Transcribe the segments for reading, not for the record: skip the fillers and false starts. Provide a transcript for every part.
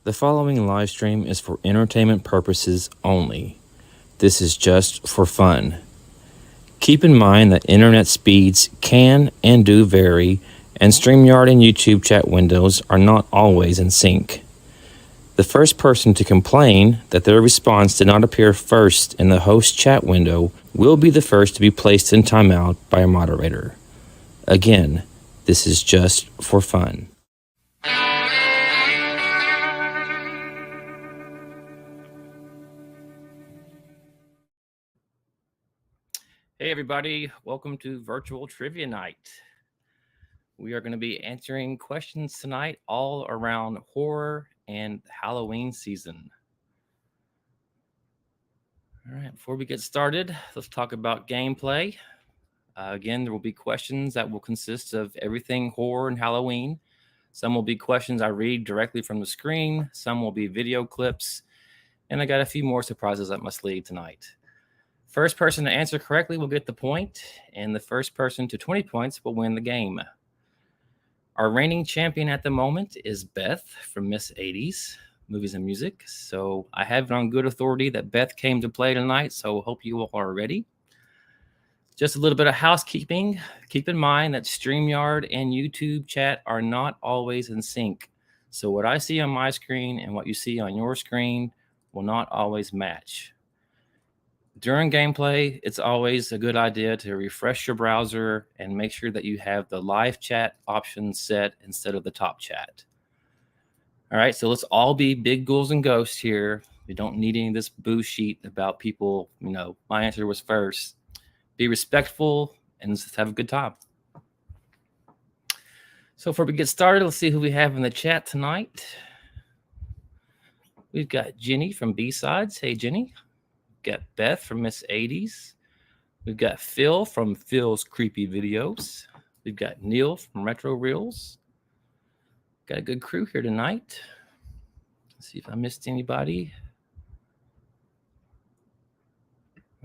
The following live stream is for entertainment purposes only. This is just for fun. Keep in mind that internet speeds can and do vary, and StreamYard and YouTube chat windows are not always in sync. The first person to complain that their response did not appear first in the host chat window will be the first to be placed in timeout by a moderator. Again, this is just for fun. Hey everybody, welcome to Virtual Trivia Night. We are going to be answering questions tonight all around horror and Halloween season. All right, before we get started, let's talk about gameplay. Again, there will be questions that will consist of everything horror and Halloween. Some will be questions I read directly from the screen, some will be video clips, and I got a few more surprises up my sleeve tonight. First person to answer correctly will get the point, and the first person to 20 points will win the game. Our reigning champion at the moment is Beth from Miss 80s Movies and Music. So I have it on good authority that Beth came to play tonight, so hope you all are ready. Just a little bit of housekeeping. Keep in mind that StreamYard and YouTube chat are not always in sync. So what I see on my screen and what you see on your screen will not always match. During gameplay, it's always a good idea to refresh your browser and make sure that you have the live chat option set instead of the top chat. All right, so let's all be big ghouls and ghosts here. We don't need any of this boo sheet about people, my answer was first. Be respectful and let's have a good time. So before we get started, let's see who we have in the chat tonight. We've got Jenny from B-Sides. Hey, Jenny. We've got Beth from Miss 80s. We've got Phil from Phil's Creepy Videos. We've got Neil from Retro Reels. Got a good crew here tonight. Let's see if I missed anybody.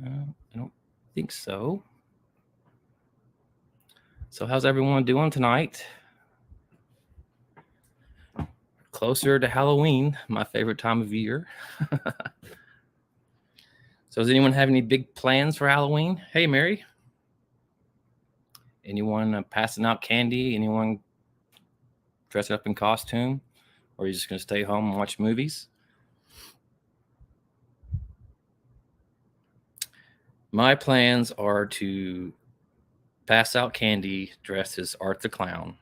I don't think so. So how's everyone doing tonight? Closer to Halloween, my favorite time of year. So does anyone have any big plans for Halloween? Hey, Mary. Anyone passing out candy? Anyone dressed up in costume? Or are you just going to stay home and watch movies? My plans are to pass out candy dressed as Art the Clown.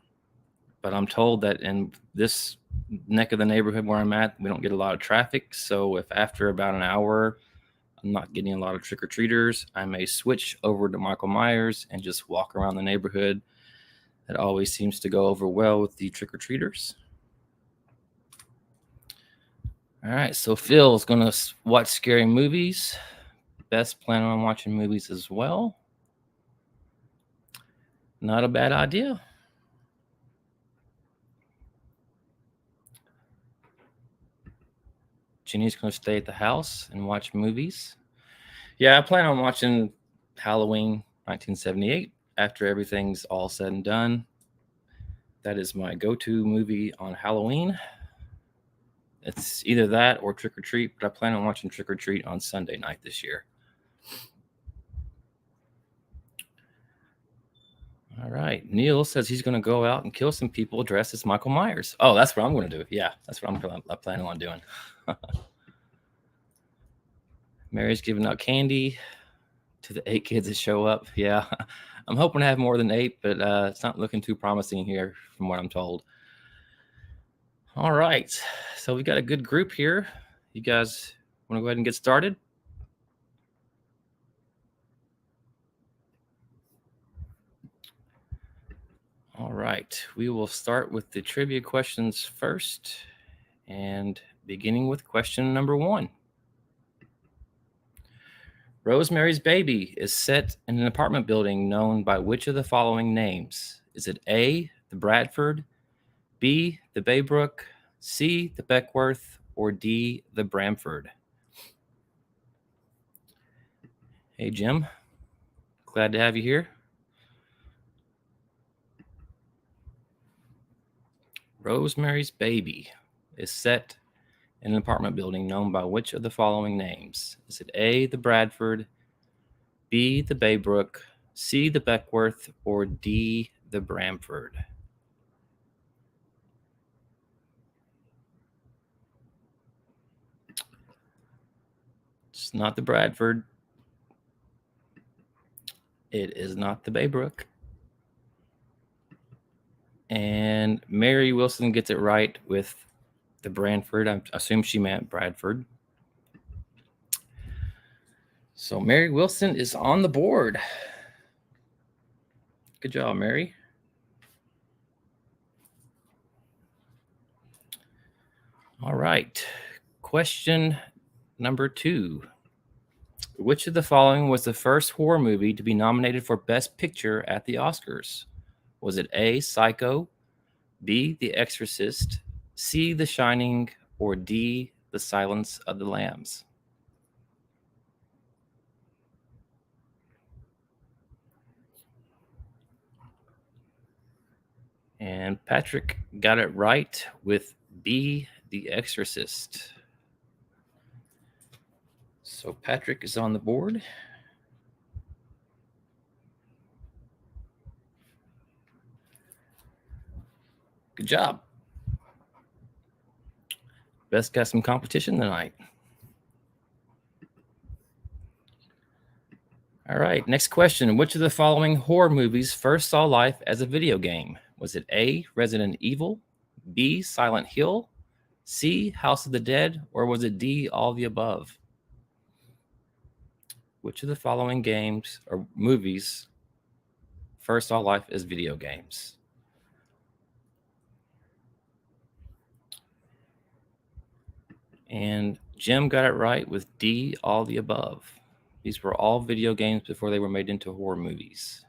But I'm told that in this neck of the neighborhood where I'm at, we don't get a lot of traffic. So if after about an hour I'm not getting a lot of trick-or-treaters, I may switch over to Michael Myers and just walk around the neighborhood. That always seems to go over well with the trick-or-treaters. All right, so Phil's going to watch scary movies. Best plan on watching movies as well. Not a bad idea. Jenny's going to stay at the house and watch movies. Yeah, I plan on watching Halloween 1978 after everything's all said and done. That is my go-to movie on Halloween. It's either that or Trick or Treat, but I plan on watching Trick or Treat on Sunday night this year. All right. Neil says he's going to go out and kill some people dressed as Michael Myers. Oh, that's what I'm going to do. Yeah, that's what I'm planning on doing. Mary's giving out candy to the 8 kids that show up. Yeah, I'm hoping to have more than 8, but it's not looking too promising here from what I'm told. All right, so we got a good group here. You guys want to go ahead and get started? All right, we will start with the trivia questions first, and beginning with question number 1. Rosemary's Baby is set in an apartment building known by which of the following names? Is it A, the Bradford, B, the Baybrook, C, the Beckworth, or D, the Bramford? Hey, Jim. Glad to have you here. Rosemary's Baby is set in an apartment building known by which of the following names? Is it A, the Bradford, B, the Baybrook, C, the Beckworth, or D, the Bramford? It's not the Bradford. It is not the Baybrook. And Mary Wilson gets it right with the Bramford. I assume she meant Bradford. So Mary Wilson is on the board. Good job, Mary. All right. Question number 2. Which of the following was the first horror movie to be nominated for Best Picture at the Oscars? Was it A, Psycho, B, The Exorcist, C, The Shining, or D, The Silence of the Lambs? And Patrick got it right with B, The Exorcist. So Patrick is on the board. Good job. Best got some competition tonight. All right, next question. Which of the following horror movies first saw life as a video game? Was it A, Resident Evil, B, Silent Hill, C, House of the Dead, or was it D, all the above? Which of the following games or movies first saw life as video games? And Jim got it right with D, all the above. These were all video games before they were made into horror movies.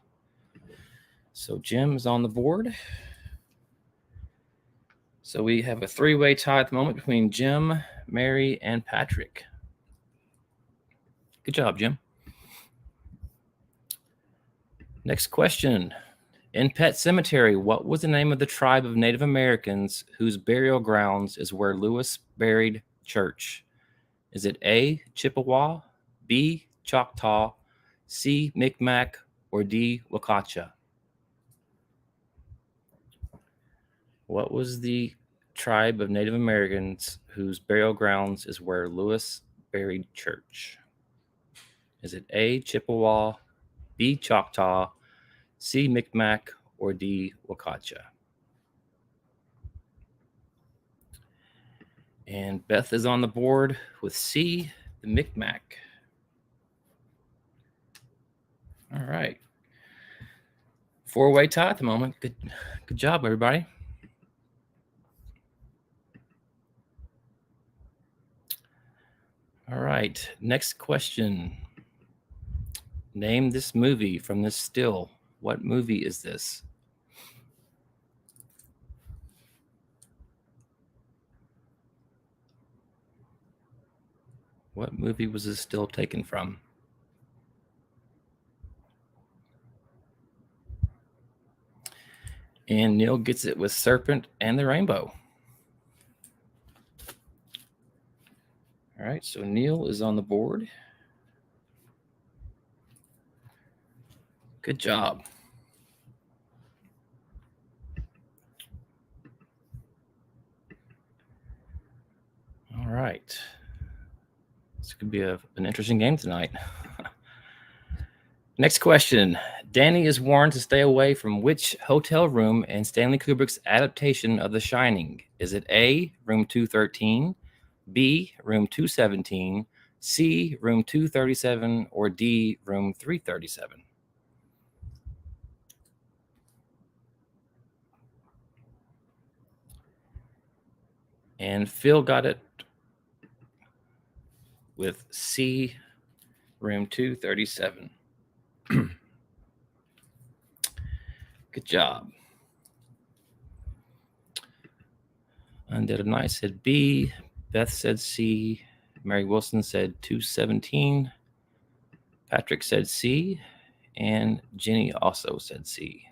So Jim is on the board. So we have a 3-way tie at the moment between Jim, Mary, and Patrick. Good job, Jim. Next question. In Pet Cemetery, what was the name of the tribe of Native Americans whose burial grounds is where Lewis buried Church? Is it A, Chippewa, B, Choctaw, C, Micmac, or D, Wakacha? What was the tribe of Native Americans whose burial grounds is where Lewis buried Church? Is it A, Chippewa, B, Choctaw, C, Micmac, or D, Wakacha? And Beth is on the board with C, the Micmac. All right. 4-way tie at the moment. Good job, everybody. All right. Next question. Name this movie from this still. What movie is this? What movie was this still taken from? And Neil gets it with Serpent and the Rainbow. All right, so Neil is on the board. Good job. All right. This could be an interesting game tonight. Next question. Danny is warned to stay away from which hotel room in Stanley Kubrick's adaptation of The Shining? Is it A, room 213, B, room 217, C, room 237, or D, room 337? And Phil got it with C, room 237. Good job. Undead of Night said B. Beth said C. Mary Wilson said 217. Patrick said C. And Jenny also said C.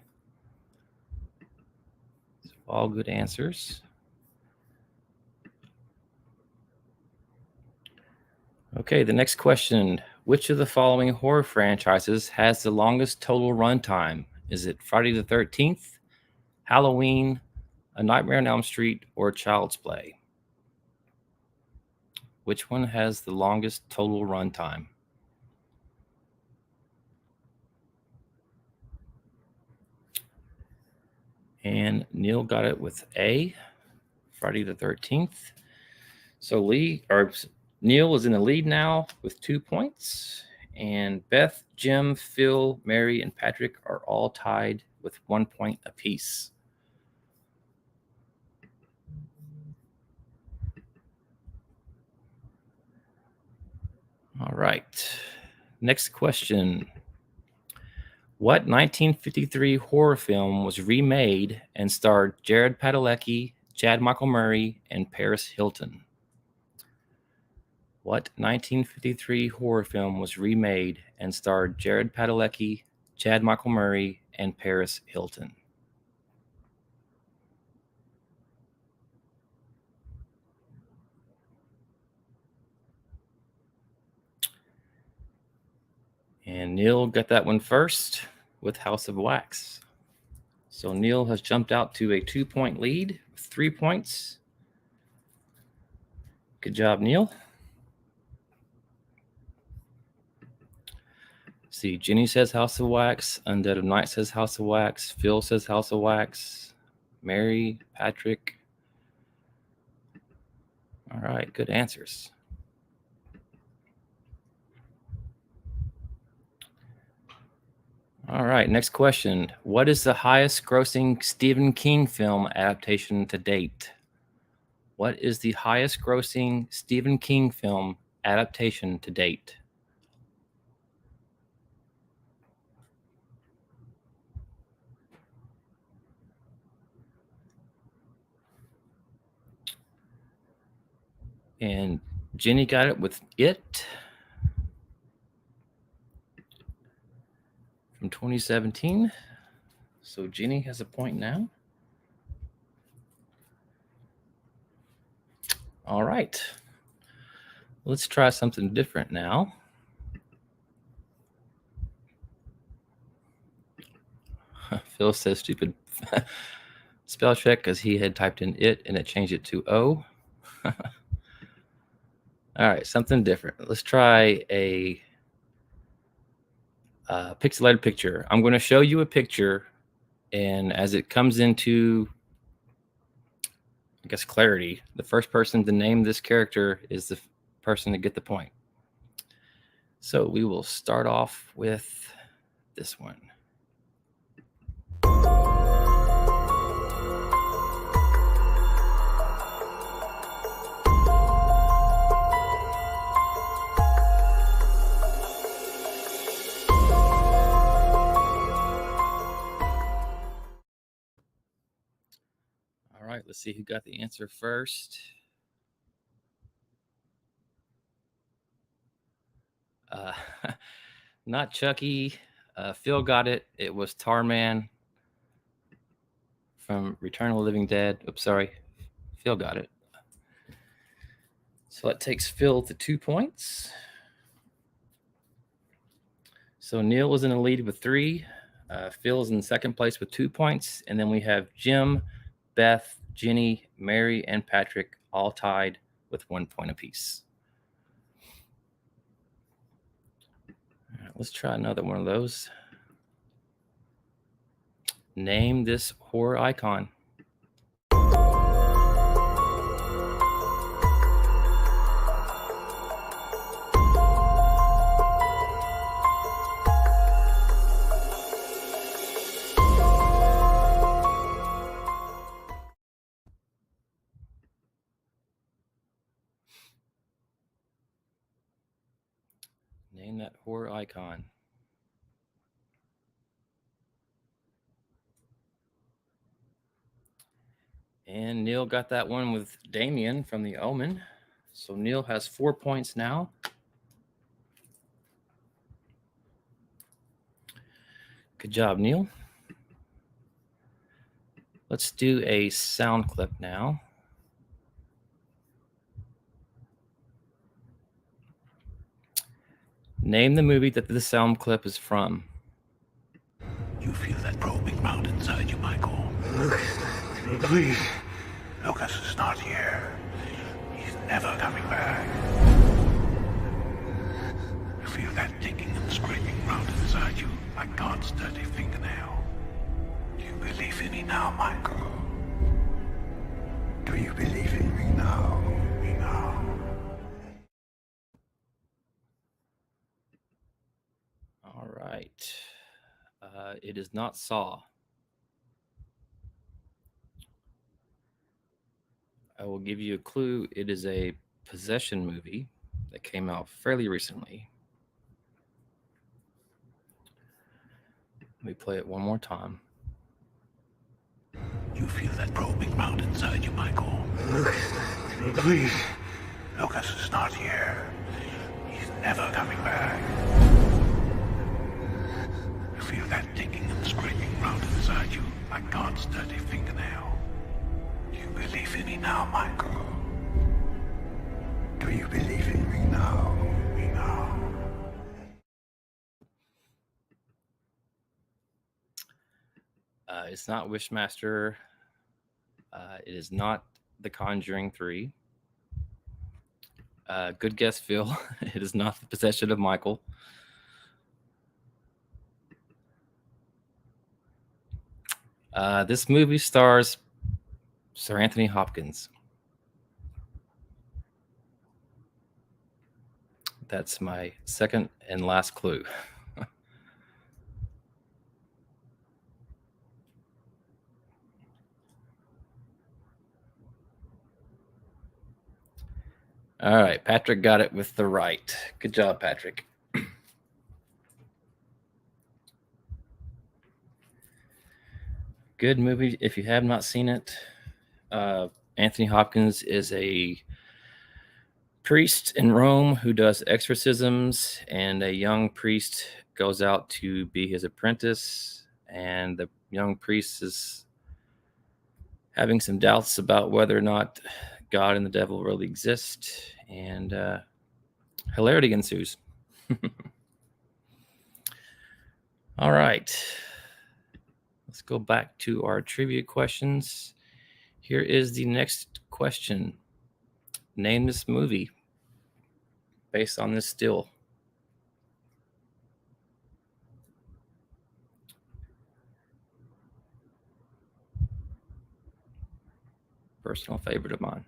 So all good answers. Okay, the next question. Which of the following horror franchises has the longest total runtime? Is it Friday the 13th, Halloween, A Nightmare on Elm Street, or Child's Play? Which one has the longest total runtime? And Neil got it with A, Friday the 13th. So Neil is in the lead now with 2 points. And Beth, Jim, Phil, Mary, and Patrick are all tied with 1 point apiece. All right. Next question. What 1953 horror film was remade and starred Jared Padalecki, Chad Michael Murray, and Paris Hilton? What 1953 horror film was remade and starred Jared Padalecki, Chad Michael Murray, and Paris Hilton? And Neil got that one first with House of Wax. So Neil has jumped out to a 2-point lead with 3 points. Good job, Neil. See, Jenny says House of Wax. Undead of Night says House of Wax. Phil says House of Wax. Mary, Patrick. All right, good answers. All right, next question. What is the highest grossing Stephen King film adaptation to date? What is the highest grossing Stephen King film adaptation to date? And Jenny got it with It from 2017. So Jenny has a point now. All right. Let's try something different now. Phil says stupid spell check because he had typed in It and it changed it to O. All right, something different. Let's try a pixelated picture. I'm going to show you a picture, and as it comes into, I guess, clarity, the first person to name this character is the person to get the point. So we will start off with this one. All right, let's see who got the answer first. Not Chucky. Phil got it. It was Tarman from Return of the Living Dead. Oops, sorry. Phil got it. So that takes Phil to 2 points. So Neil is in the lead with 3. Phil is in second place with 2 points. And then we have Jim, Beth, Jenny, Mary, and Patrick all tied with 1 point apiece. All right, let's try another one of those. Name this horror icon. Name that horror icon. And Neil got that one with Damien from The Omen. So Neil has 4 points now. Good job, Neil. Let's do a sound clip now. Name the movie that this sound clip is from. You feel that probing round inside you, Michael. Please. Lucas is not here. He's never coming back. You feel that ticking and scraping round inside you like God's dirty fingernail. Do you believe in me now, Michael? Do you believe in me now? Me now. All right. It is not Saw. I will give you a clue. It is a possession movie that came out fairly recently. Let me play it one more time. You feel that probing round inside you, Michael. Please. Lucas is not here. He's never coming back. You feel that ticking and scraping round inside you like God's dirty fingernail. Do you believe in me now, Michael? Do you believe in me now? Me now. It's not Wishmaster. It is not The Conjuring 3. Good guess, Phil. It is not The Possession of Michael. This movie stars Sir Anthony Hopkins. That's my second and last clue. All right, Patrick got it with the right. Good job, Patrick. Good movie. If you have not seen it, Anthony Hopkins is a priest in Rome who does exorcisms, and a young priest goes out to be his apprentice, and the young priest is having some doubts about whether or not God and the devil really exist, and hilarity ensues. All right. Let's go back to our trivia questions. Here is the next question. Name this movie based on this still. Personal favorite of mine.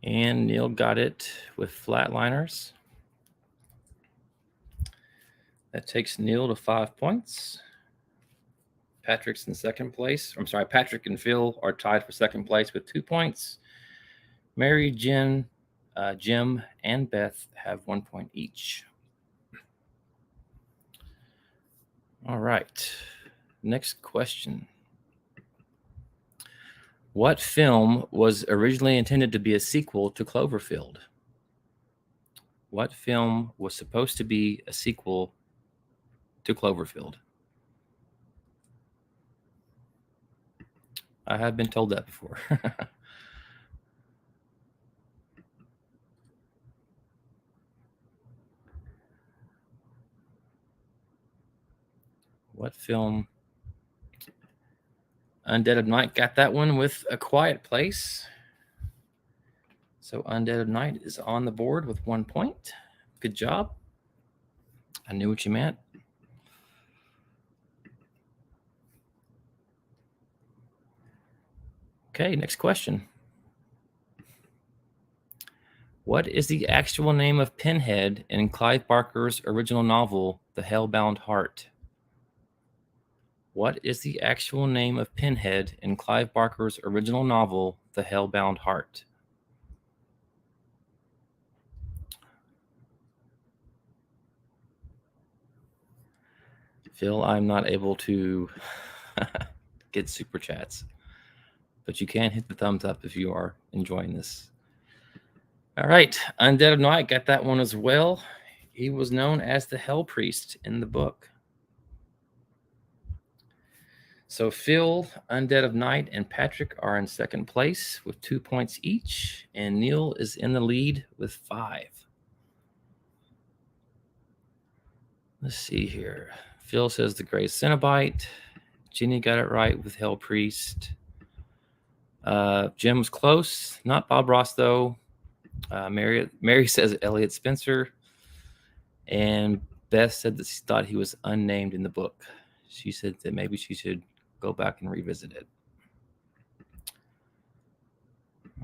And Neil got it with Flatliners. That takes Neil to 5 points. Patrick's in second place. I'm sorry, Patrick and Phil are tied for second place with 2 points. Mary, Jen, Jim, and Beth have 1 point each. All right. Next question. What film was originally intended to be a sequel to Cloverfield? What film was supposed to be a sequel to Cloverfield? I have been told that before. What film? Undead of Night got that one with A Quiet Place. So Undead of Night is on the board with 1 point. Good job. I knew what you meant. Okay, next question. What is the actual name of Pinhead in Clive Barker's original novel, The Hellbound Heart? What is the actual name of Pinhead in Clive Barker's original novel, The Hellbound Heart? Phil, I'm not able to get super chats, but you can hit the thumbs up if you are enjoying this. All right, Undead of Night got that one as well. He was known as the Hell Priest in the book. So Phil, Undead of Night, and Patrick are in second place with 2 points each, and Neil is in the lead with 5. Let's see here. Phil says the Grey Cenobite. Ginny got it right with Hell Priest. Jim was close. Not Bob Ross, though. Mary says Elliot Spencer. And Beth said that she thought he was unnamed in the book. She said that maybe she should go back and revisit it.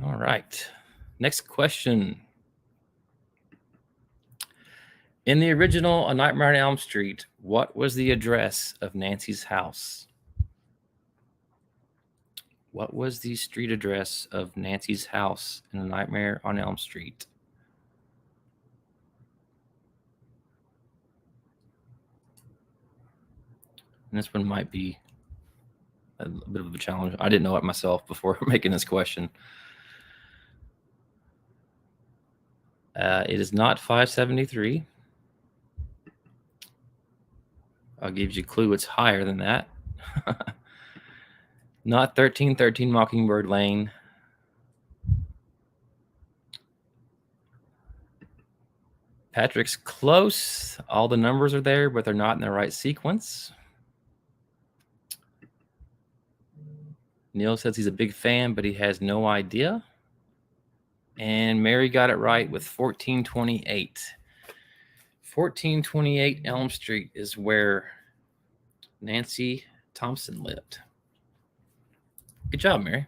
All right. Next question. In the original A Nightmare on Elm Street, what was the address of Nancy's house? What was the street address of Nancy's house in A Nightmare on Elm Street? And this one might be a bit of a challenge. I didn't know it myself before making this question. It is not 573. I'll give you a clue. It's higher than that. Not 1313 Mockingbird Lane. Patrick's close. All the numbers are there, but they're not in the right sequence. Neil says he's a big fan, but he has no idea. And Mary got it right with 1428. 1428 Elm Street is where Nancy Thompson lived. Good job, Mary.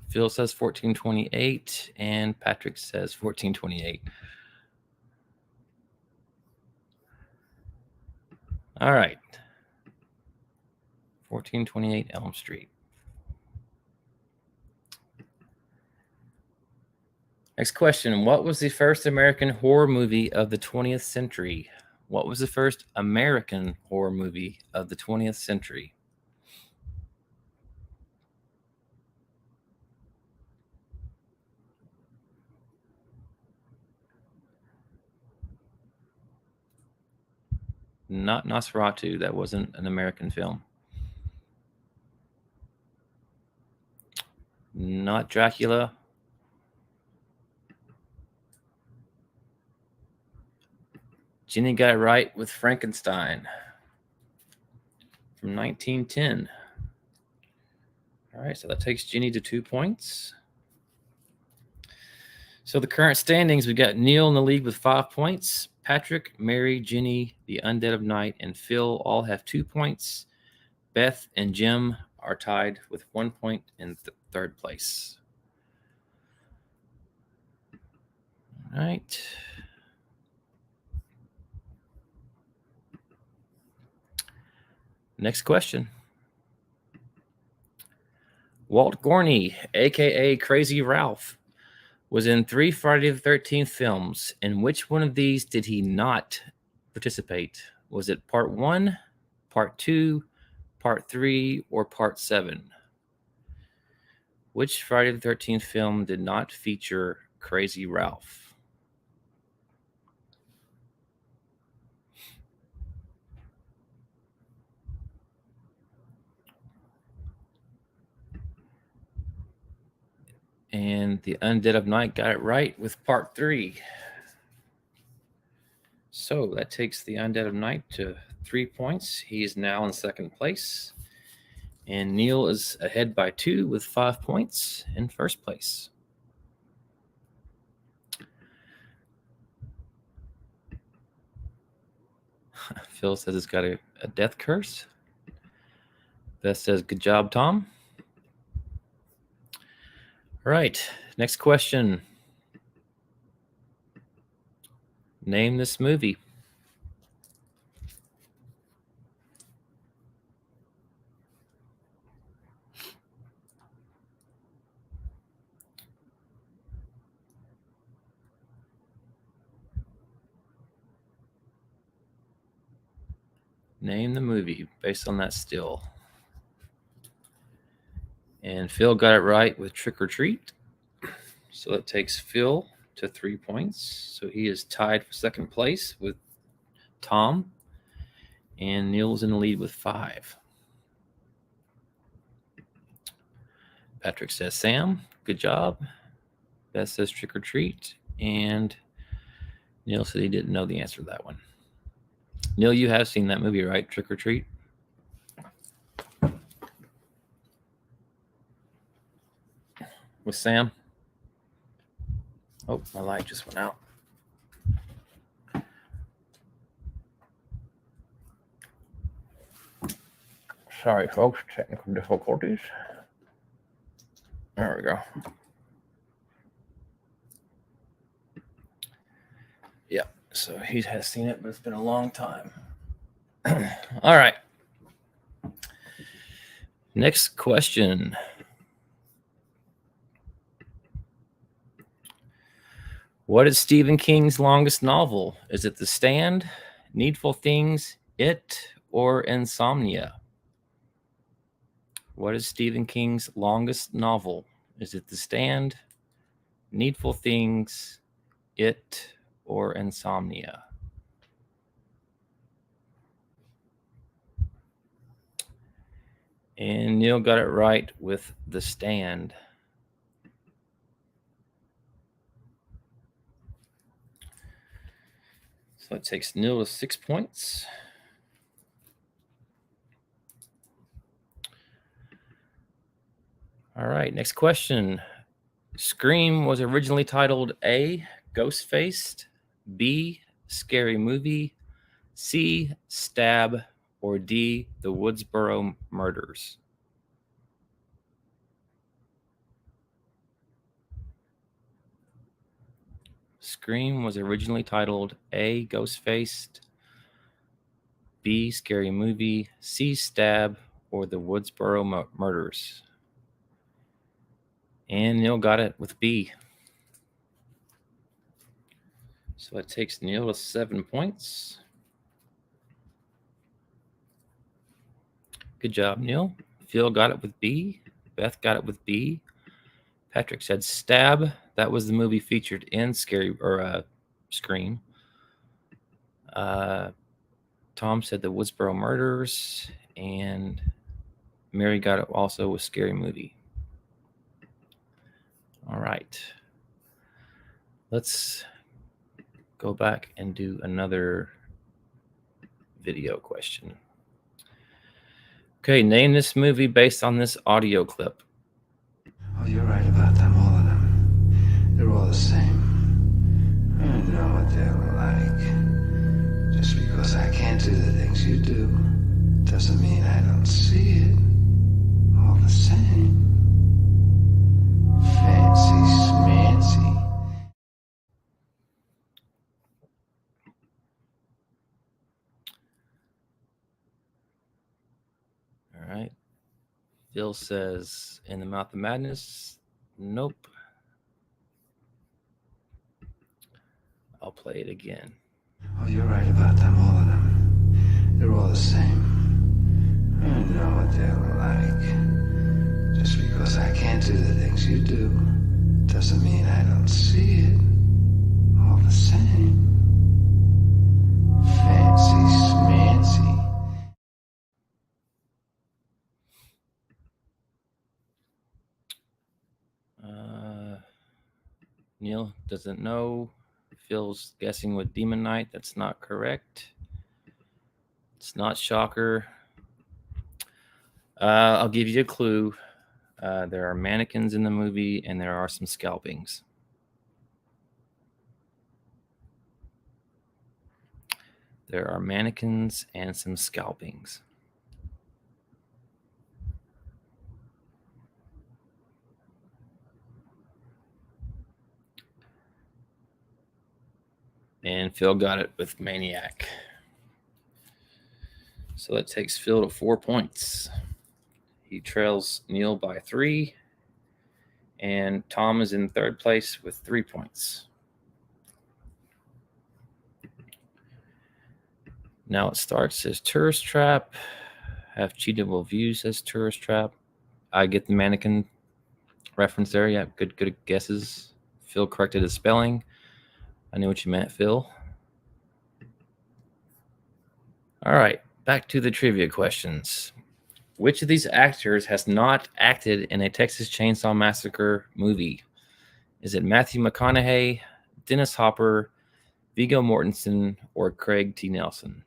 Phil says 1428, and Patrick says 1428. All right. 1428 Elm Street. Next question. What was the first American horror movie of the 20th century? What was the first American horror movie of the 20th century? Not Nosferatu. That wasn't an American film. Not Dracula. Ginny got it right with Frankenstein from 1910. All right, so that takes Ginny to 2 points. So the current standings, we've got Neil in the lead with 5 points. Patrick, Mary, Ginny, the Undead of Night, and Phil all have 2 points. Beth and Jim are tied with 1 point in third place. All right. Next question. Walt Gorney, a.k.a. Crazy Ralph, was in 3 Friday the 13th films. In which one of these did he not participate? Was it part 1, part 2, part 3, or part 7? Which Friday the 13th film did not feature Crazy Ralph? And the Undead of Night got it right with part 3. So that takes the Undead of Night to 3 points. He is now in second place. And Neil is ahead by 2 with 5 points in first place. Phil says it's got a death curse. Beth says, good job, Tom. All right, next question. Name this movie. Name the movie based on that still. And Phil got it right with Trick or Treat. So that takes Phil to 3 points. So he is tied for second place with Tom. And Neil's in the lead with 5. Patrick says Sam, good job. Beth says trick or treat. And Neil said he didn't know the answer to that one. Neil, you have seen that movie, right? Trick or Treat? With Sam? Oh, my light just went out. Sorry, folks. Technical difficulties. There we go. Yeah, so he has seen it, but it's been a long time. All right. Next question. What is Stephen King's longest novel? Is it The Stand, Needful Things, It, or Insomnia? What is Stephen King's longest novel? Is it The Stand, Needful Things, It, or Insomnia? And Neil got it right with The Stand. So it takes Neil to 6 points. All right, next question. Scream was originally titled A, Ghostfaced, B, Scary Movie, C, Stab, or D, The Woodsboro Murders? Scream was originally titled A, Ghostfaced, B, Scary Movie, C, Stab, or The Woodsboro Murders? And Neil got it with B. So it takes Neil to 7 points. Good job, Neil. Phil got it with B. Beth got it with B. Patrick said Stab. That was the movie featured in Scream. Tom said The Woodsboro Murders. And Mary got it also with Scary Movie. All right. Let's go back and do another video question. Okay, name this movie based on this audio clip. Oh, you're right about them, all of them. They're all the same. I know what they're like. Just because I can't do the things you do, doesn't mean I don't see it. All the same. Fancy schmancy. All right. Phil says In the Mouth of Madness. Nope. I'll play it again. Oh, you're right about them, all of them. They're all the same. I know what they're like. Just because I can't do the things you do, doesn't mean I don't see it. All the same. Fancy schmancy. Neil doesn't know. Phil's guessing with Demon Knight. That's not correct. It's not Shocker. I'll give you a clue. There are mannequins in the movie, and there are some scalpings. There are mannequins and some scalpings. And Phil got it with Maniac. So that takes Phil to 4 points. He trails Neil by 3. And Tom is in third place with 3 points. Now it starts as Tourist Trap. Have Cheatable Views as Tourist Trap. I get the mannequin reference there. Yeah, good guesses. Phil corrected his spelling. I knew what you meant, Phil. All right. back to the trivia questions. Which of these actors has not acted in a Texas Chainsaw Massacre movie? Is it Matthew McConaughey, Dennis Hopper, Viggo Mortensen, or Craig T. Nelson?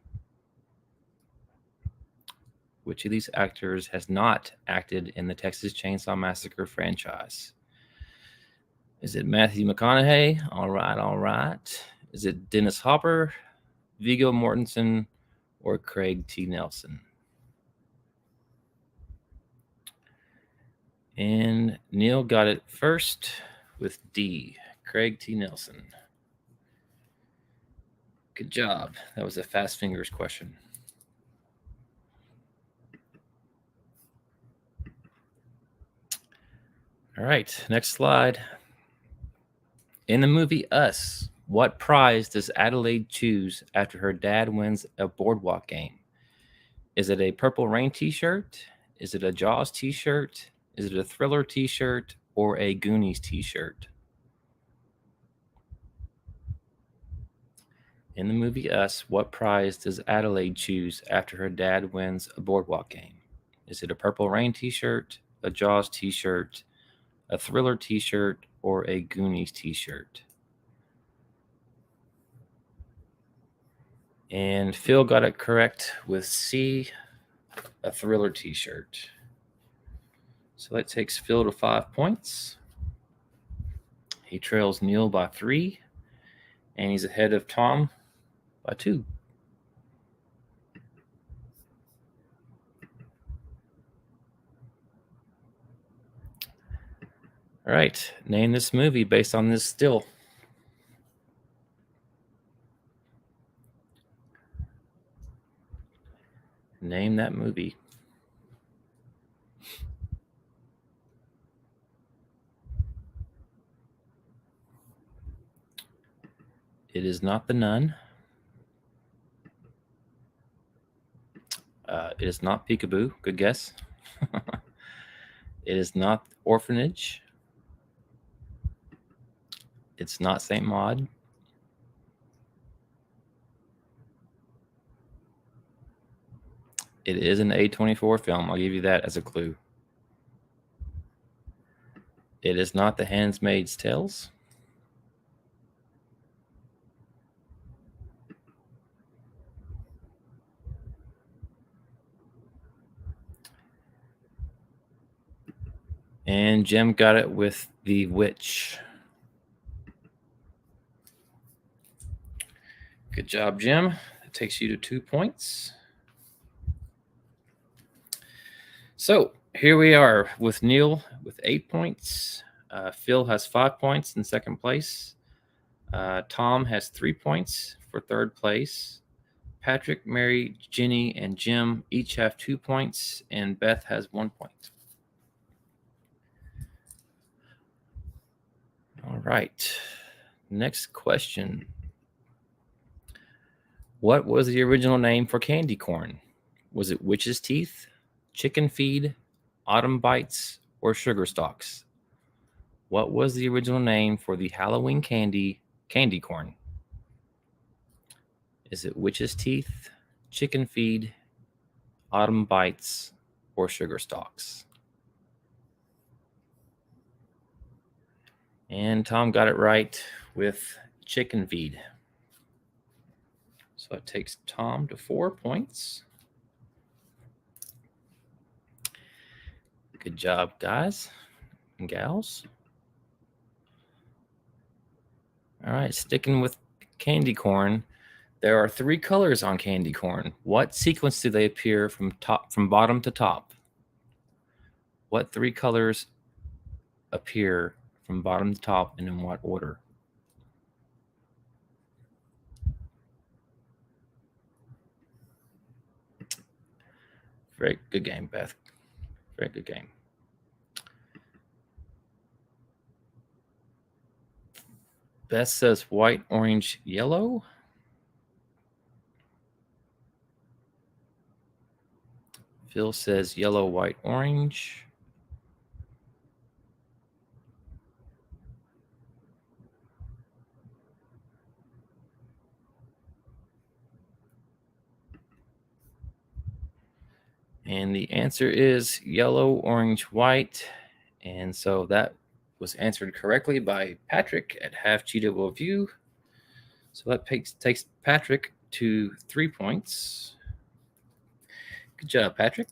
Which of these actors has not acted in the Texas Chainsaw Massacre franchise? Is it Matthew McConaughey? All right. Is it Dennis Hopper, Viggo Mortensen, or Craig T. Nelson? And Neil got it first with D, Craig T. Nelson. Good job. That was a fast fingers question. All right, next slide. In the movie Us, what prize does Adelaide choose after her dad wins a boardwalk game? Is it a Purple Rain t-shirt? Is it a Jaws t-shirt? Is it a Thriller t-shirt or a Goonies t-shirt? In the movie Us, what prize does Adelaide choose after her dad wins a boardwalk game? Is it a Purple Rain t-shirt, a Jaws t-shirt, a Thriller t-shirt, or a Goonies t-shirt? And Phil got it correct with C, a Thriller t-shirt. So that takes Phil to 5 points. He trails Neil by 3, and he's ahead of Tom by 2. All right, name this movie based on this still. Name that movie. It is not The Nun. It is not Peekaboo. Good guess. It is not Orphanage. It's not Saint Maud. It is an A24 film. I'll give you that as a clue. It is not The Handmaid's Tales. And Jim got it with The Witch. Good job, Jim. That takes you to 2 points. So here we are with Neil with 8 points. Phil has 5 points in second place. Tom has 3 points for third place. Patrick, Mary, Jenny, and Jim each have 2 points, and Beth has 1 point. All right. Next question. What was the original name for candy corn? Was it Witch's Teeth, Chicken Feed, Autumn Bites, or Sugar Stalks? What was the original name for the Halloween candy corn? Is it Witch's Teeth, Chicken Feed, Autumn Bites, or Sugar Stalks? And Tom got it right with Chicken Feed. So it takes Tom to 4 points. Good job, guys and gals. All right, sticking with candy corn. There are 3 colors on candy corn. What sequence do they appear from bottom to top? What 3 colors appear from bottom to top, and in what order? Very good game, Beth. Very good game. Beth says white, orange, yellow. Phil says yellow, white, orange. And the answer is yellow, orange, white. And so that was answered correctly by Patrick at Half Cheetah Will View. So that takes Patrick to 3 points. Good job, Patrick.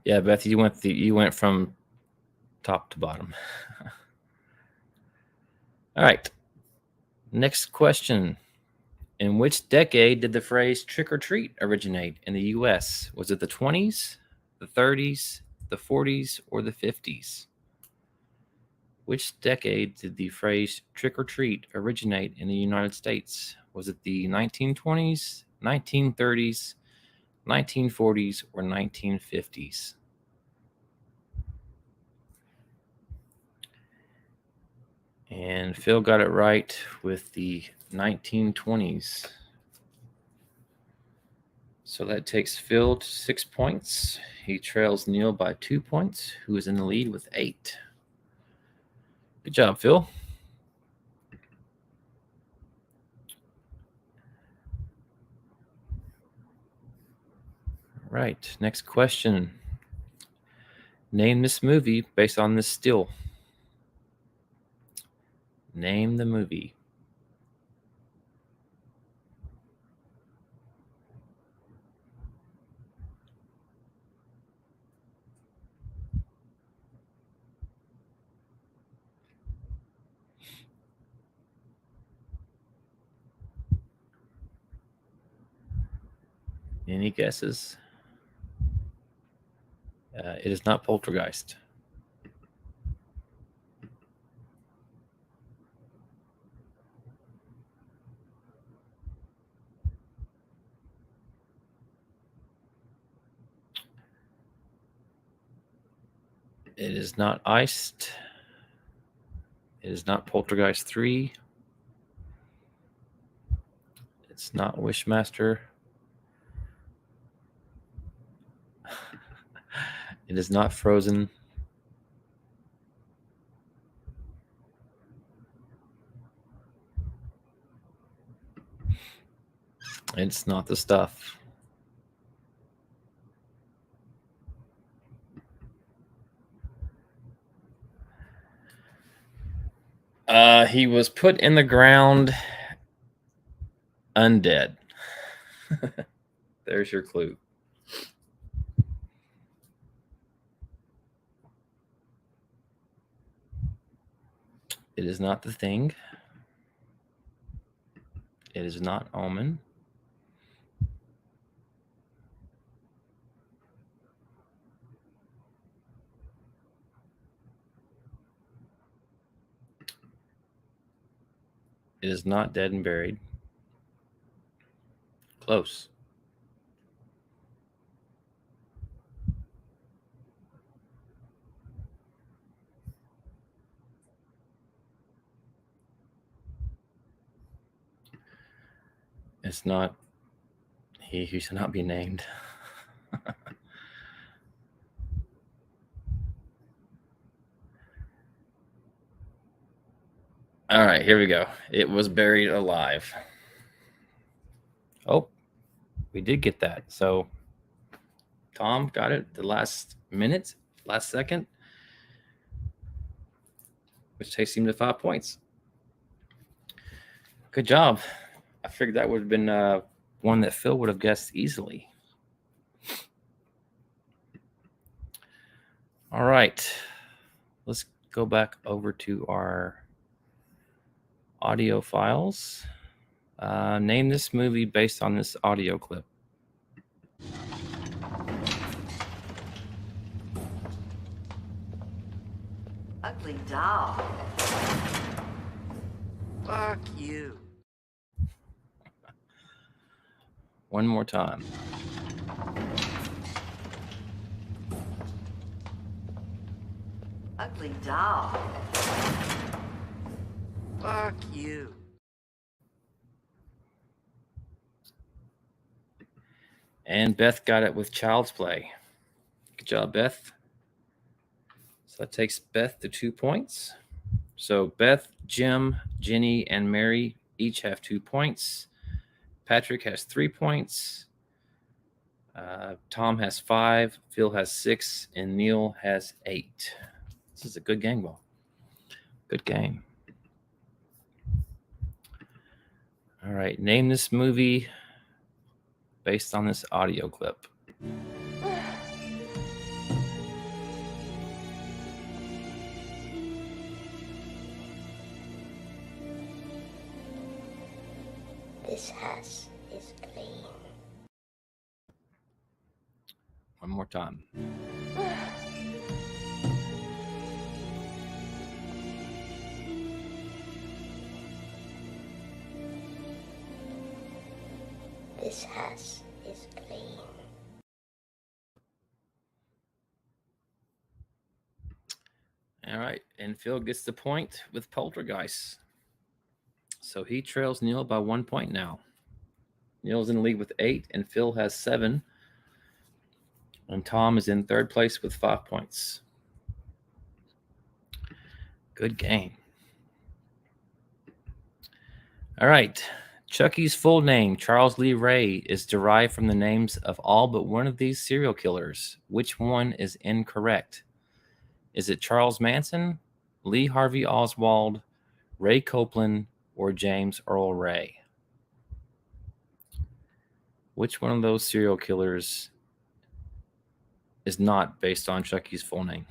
Yeah, Beth, you went from top to bottom. All right. Next question. In which decade did the phrase trick or treat originate in the US? Was it the 20s, the 30s, the 40s, or the 50s? Which decade did the phrase trick or treat originate in the United States? Was it the 1920s, 1930s, 1940s, or 1950s? And Phil got it right with the 1920s. So that takes Phil to 6 points. He trails Neil by 2 points, who is in the lead with 8. Good job, Phil. All right, next question. Name this movie based on this still. Name the movie. Any guesses? It is not Poltergeist. It is not Iced. It is not Poltergeist 3. It's not Wishmaster. It is not Frozen. It's not The Stuff. He was put in the ground undead. There's your clue. It is not The Thing. It is not Omen. It is not Dead and Buried. Close. It's not He Who Shall Not Be Named. All right, here we go. It was Buried Alive. Oh, we did get that. So Tom got it the last minute, last second, which takes him to 5 points. Good job. I figured that would have been one that Phil would have guessed easily. All right. Let's go back over to our audio files. Name this movie based on this audio clip. Ugly doll. Fuck you. One more time. Ugly doll. Fuck you. And Beth got it with Child's Play. Good job, Beth. So that takes Beth to 2 points. So Beth Jim, Jenny, and Mary each have 2 points. Patrick has 3 points. Tom has 5. Phil has 6. And Neil has 8. This is a good game, Will. Good game. All right. Name this movie based on this audio clip. This house is clean. One more time. This house is clean. All right. And Phil gets the point with Poltergeist. So he trails Neil by 1 point now. Neil's in the lead with 8, and Phil has 7. And Tom is in third place with 5 points. Good game. All right. Chucky's full name, Charles Lee Ray, is derived from the names of all but one of these serial killers. Which one is incorrect? Is it Charles Manson, Lee Harvey Oswald, Ray Copeland, or James Earl Ray? Which one of those serial killers is not based on Chucky's full name?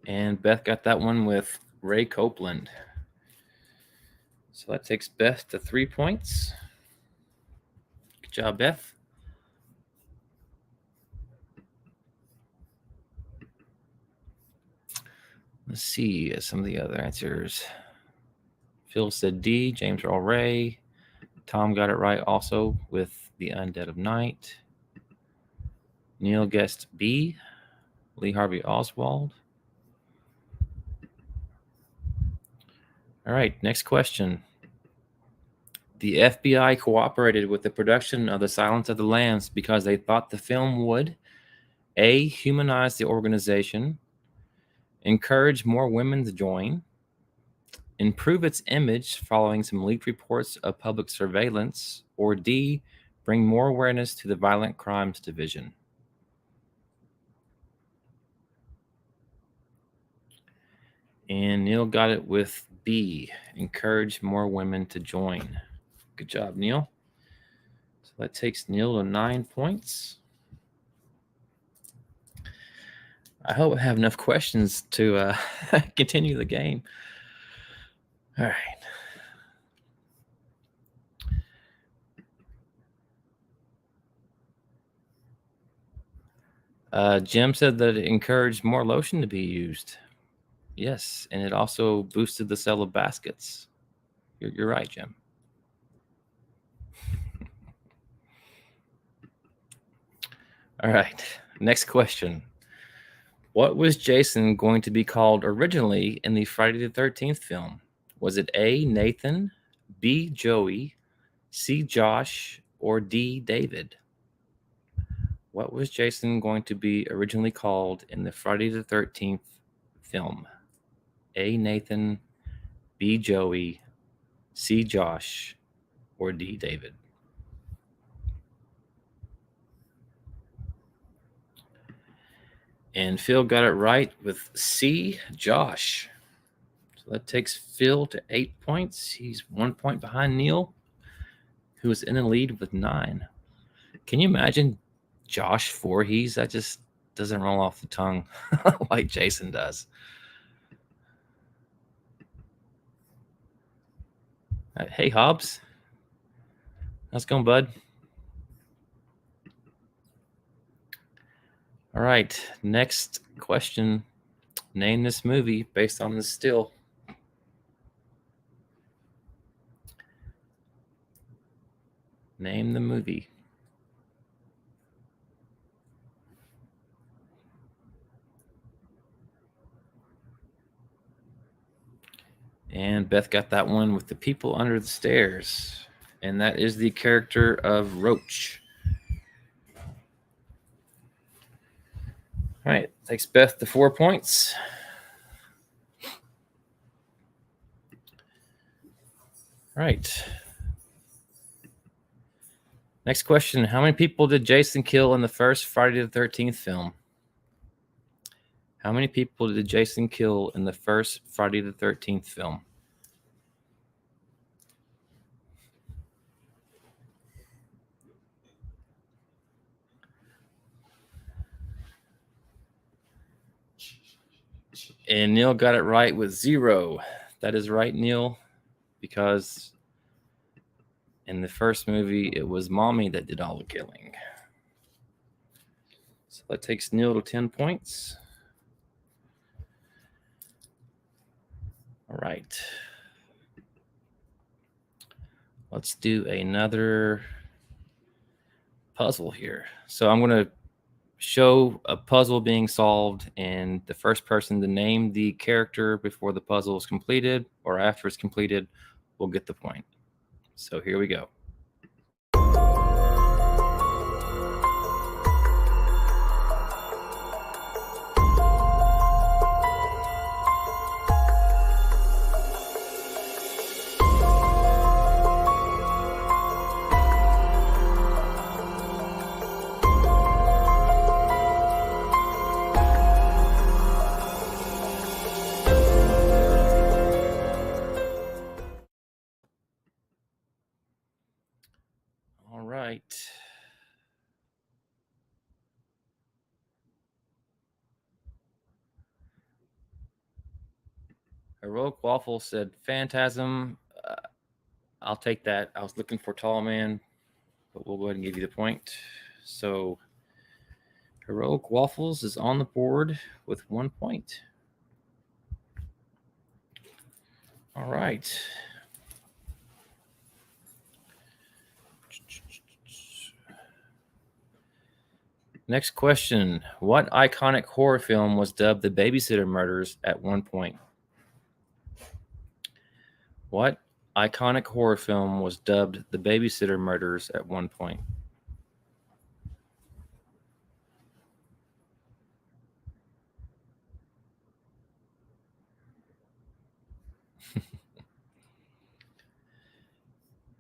And Beth got that one with Ray Copeland. So that takes Beth to 3 points. Good job, Beth. Let's see some of the other answers. Phil said D, James Earl Ray. Tom got it right also with The Undead of Night. Neil guessed B, Lee Harvey Oswald. All right, next question. The FBI cooperated with the production of The Silence of the Lambs because they thought the film would A, humanize the organization, encourage more women to join, improve its image following some leaked reports of public surveillance, or D, bring more awareness to the Violent Crimes Division. And Neil got it with B, encourage more women to join. Good job, Neil. So that takes Neil to 9 points. I hope I have enough questions to continue the game. All right. Jim said that it encouraged more lotion to be used. Yes, and it also boosted the sale of baskets. You're right, Jim. All right, next question. What was Jason going to be called originally in the Friday the 13th film? Was it A, Nathan, B, Joey, C, Josh, or D, David? What was Jason going to be originally called in the Friday the 13th film? A, Nathan, B, Joey, C, Josh, or D, David? And Phil got it right with C, Josh. So that takes Phil to 8 points. He's 1 point behind Neil, who is in the lead with 9. Can you imagine Josh Voorhees? That just doesn't roll off the tongue like Jason does. Hey, Hobbs. How's it going, bud? All right, next question. Name this movie based on this still. Name the movie. And Beth got that one with The People Under the Stairs. And that is the character of Roach. All right, takes Beth to 4 points. All right. Next question. How many people did Jason kill in the first Friday the 13th film? How many people did Jason kill in the first Friday the 13th film? And Neil got it right with 0. That is right, Neil, because in the first movie, it was Mommy that did all the killing. So that takes Neil to 10 points. All right. Let's do another puzzle here. So I'm going to show a puzzle being solved, and the first person to name the character before the puzzle is completed or after it's completed will get the point. So here we go. All right. Heroic Waffle said Phantasm. I'll take that. I was looking for Tall Man, but we'll go ahead and give you the point. So Heroic Waffles is on the board with 1 point. All right. Next question. What iconic horror film was dubbed The Babysitter Murders at one point? What iconic horror film was dubbed The Babysitter Murders at one point?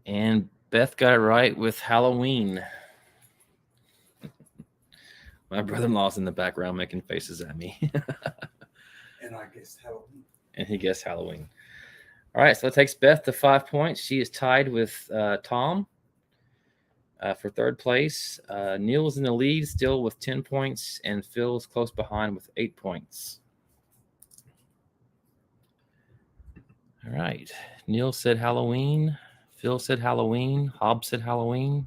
And Beth got it right with Halloween. My brother-in-law's in the background making faces at me. And I guess Halloween. And he guessed Halloween. All right, so that takes Beth to 5 points. She is tied with Tom for third place. Neil is in the lead still with 10 points, and Phil is close behind with 8 points. All right. Neil said Halloween. Phil said Halloween. Hobbs said Halloween.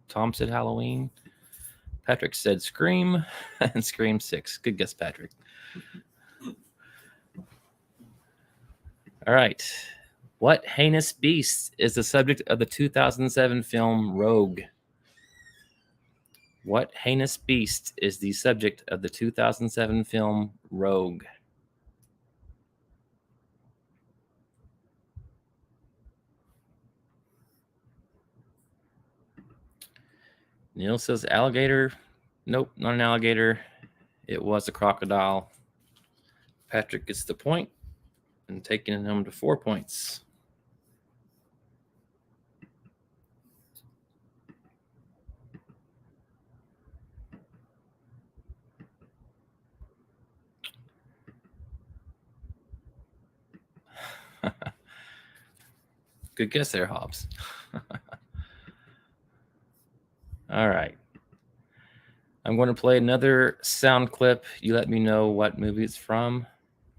Tom said Halloween. Patrick said Scream, and Scream 6. Good guess, Patrick. All right. What heinous beast is the subject of the 2007 film Rogue? What heinous beast is the subject of the 2007 film Rogue? Neil says alligator. Nope, not an alligator. It was a crocodile. Patrick gets the point and taking him to 4 points. Good guess there, Hobbs. All right. I'm going to play another sound clip. You let me know what movie it's from,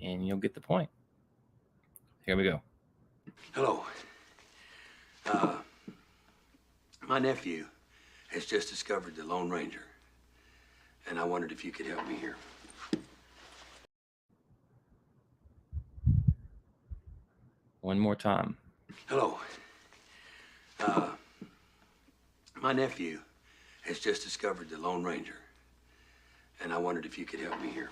and you'll get the point. Here we go. Hello. My nephew has just discovered the Lone Ranger, and I wondered if you could help me here. One more time. Hello. My nephew has just discovered the Lone Ranger, and I wondered if you could help me here.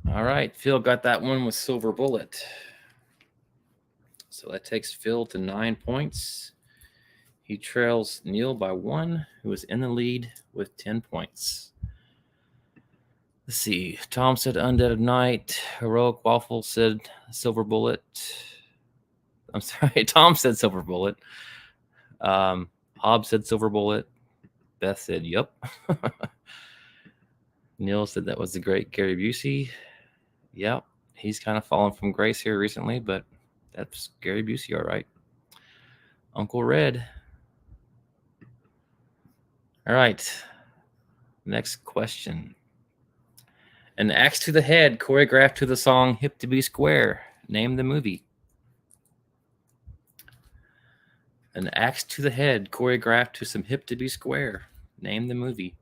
All right. Phil got that one with Silver Bullet. So that takes Phil to 9 points. He trails Neil by 1, who is in the lead with 10 points. Let's see. Tom said Undead of Night. Heroic Waffle said Silver Bullet. I'm sorry. Tom said Silver Bullet. Hobbs said Silver Bullet. Beth said, yup. Neil said that was the great Gary Busey. Yep. He's kind of fallen from grace here recently, but that's Gary Busey, all right. Uncle Red. All right. Next question. An axe to the head choreographed to the song Hip to Be Square. Name the movie. An axe to the head choreographed to some Hip to Be Square. Name the movie.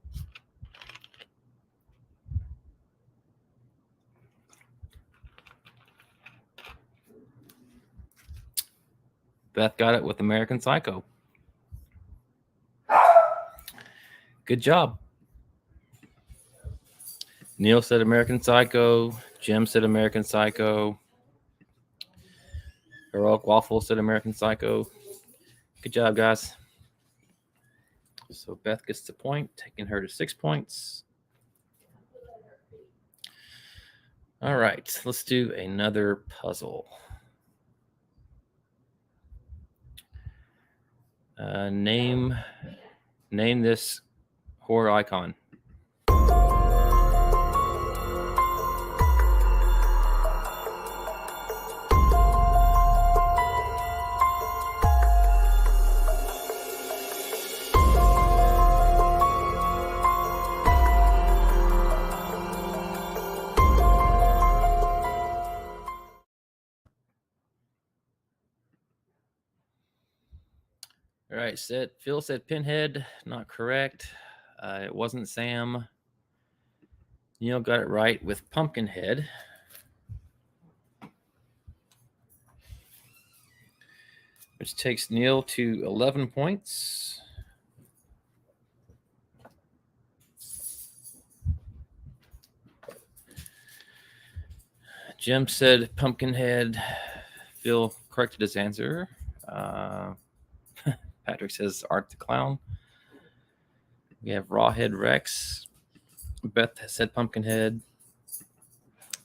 Beth got it with American Psycho. Good job. Neil said American Psycho. Jim said American Psycho. Heroic Waffle said American Psycho. Good job, guys. So Beth gets the point, taking her to 6 points. All right, let's do another puzzle. Name this horror icon. All right, Phil said Pinhead, not correct. It wasn't Sam. Neil got it right with Pumpkinhead. Which takes Neil to 11 points. Jim said Pumpkinhead. Phil corrected his answer. Patrick says Art the Clown. We have Rawhead Rex. Beth said Pumpkinhead.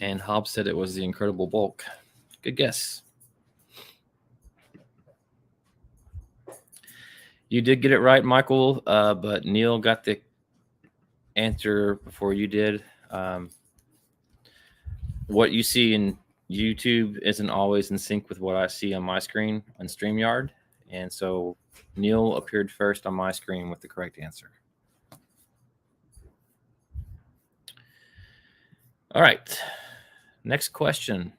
And Hobbs said it was the Incredible Bulk. Good guess. You did get it right, Michael, but Neil got the answer before you did. What you see in YouTube isn't always in sync with what I see on my screen on StreamYard. And so Neil appeared first on my screen with the correct answer. All right. Next question.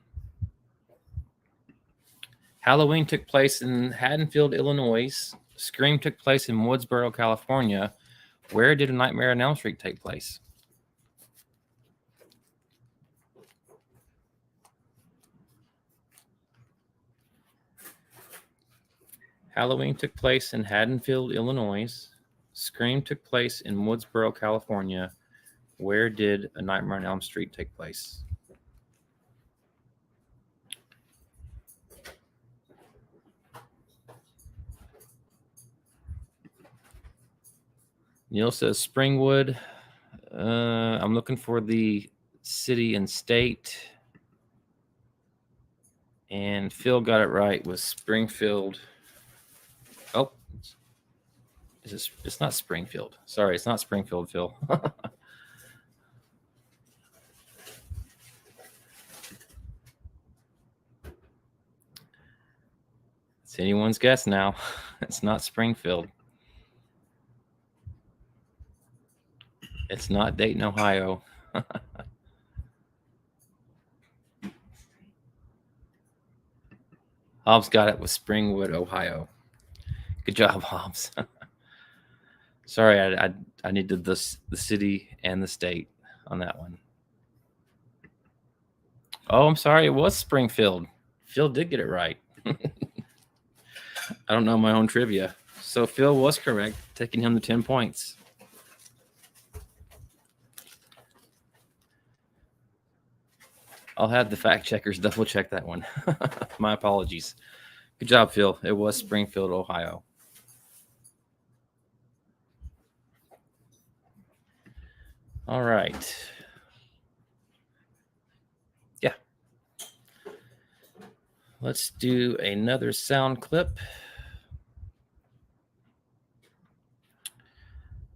Halloween took place in Haddonfield, Illinois. Scream took place in Woodsboro, California. Where did A Nightmare on Elm Street take place? Halloween took place in Haddonfield, Illinois. Scream took place in Woodsboro, California. Where did A Nightmare on Elm Street take place? Neil says Springwood. I'm looking for the city and state. And Phil got it right with Springfield. Oh, it's not Springfield. Sorry, it's not Springfield, Phil. It's anyone's guess now. It's not Springfield. It's not Dayton, Ohio. Hobbs got it with Springwood, Ohio. Good job, Hobbs. Sorry, I needed the city and the state on that one. Oh, I'm sorry. It was Springfield. Phil did get it right. I don't know my own trivia. So Phil was correct, taking him to 10 points. I'll have the fact checkers double check that one. My apologies. Good job, Phil. It was Springfield, Ohio. All right. Yeah. Let's do another sound clip.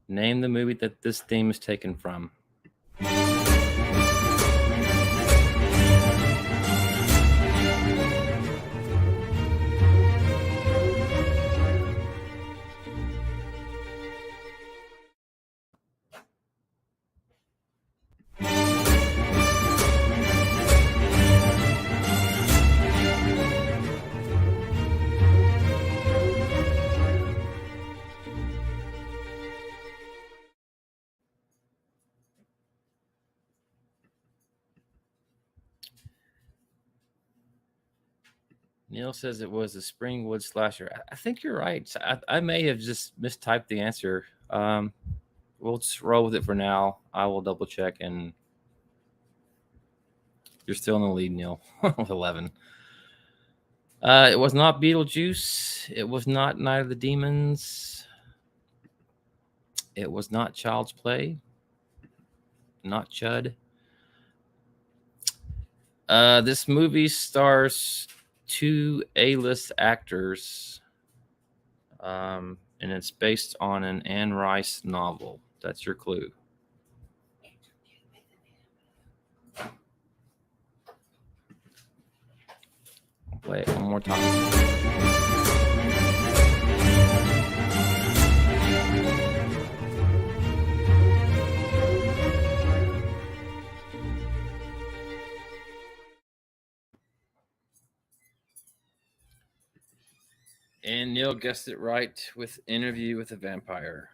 Name the movie that this theme is taken from. Neil says it was a Springwood slasher. I think you're right. I may have just mistyped the answer. We'll just roll with it for now. I will double check, and you're still in the lead, Neil, with 11. It was not Beetlejuice. It was not Night of the Demons. It was not Child's Play. Not Chud. This movie stars 2 A-list actors, and it's based on an Anne Rice novel. That's your clue. I'll play it one more time. And Neil guessed it right with Interview with a Vampire.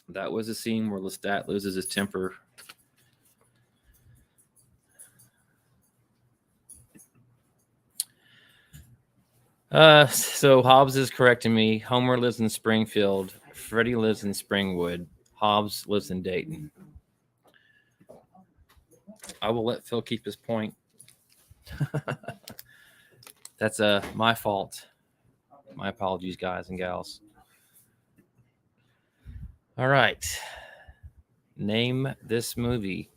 That was a scene where Lestat loses his temper. So Hobbs is correcting me. Homer lives in Springfield. Freddie lives in Springwood. Hobbs lives in Dayton. I will let Phil keep his point. That's my fault. My apologies, guys and gals. All right. Name this movie.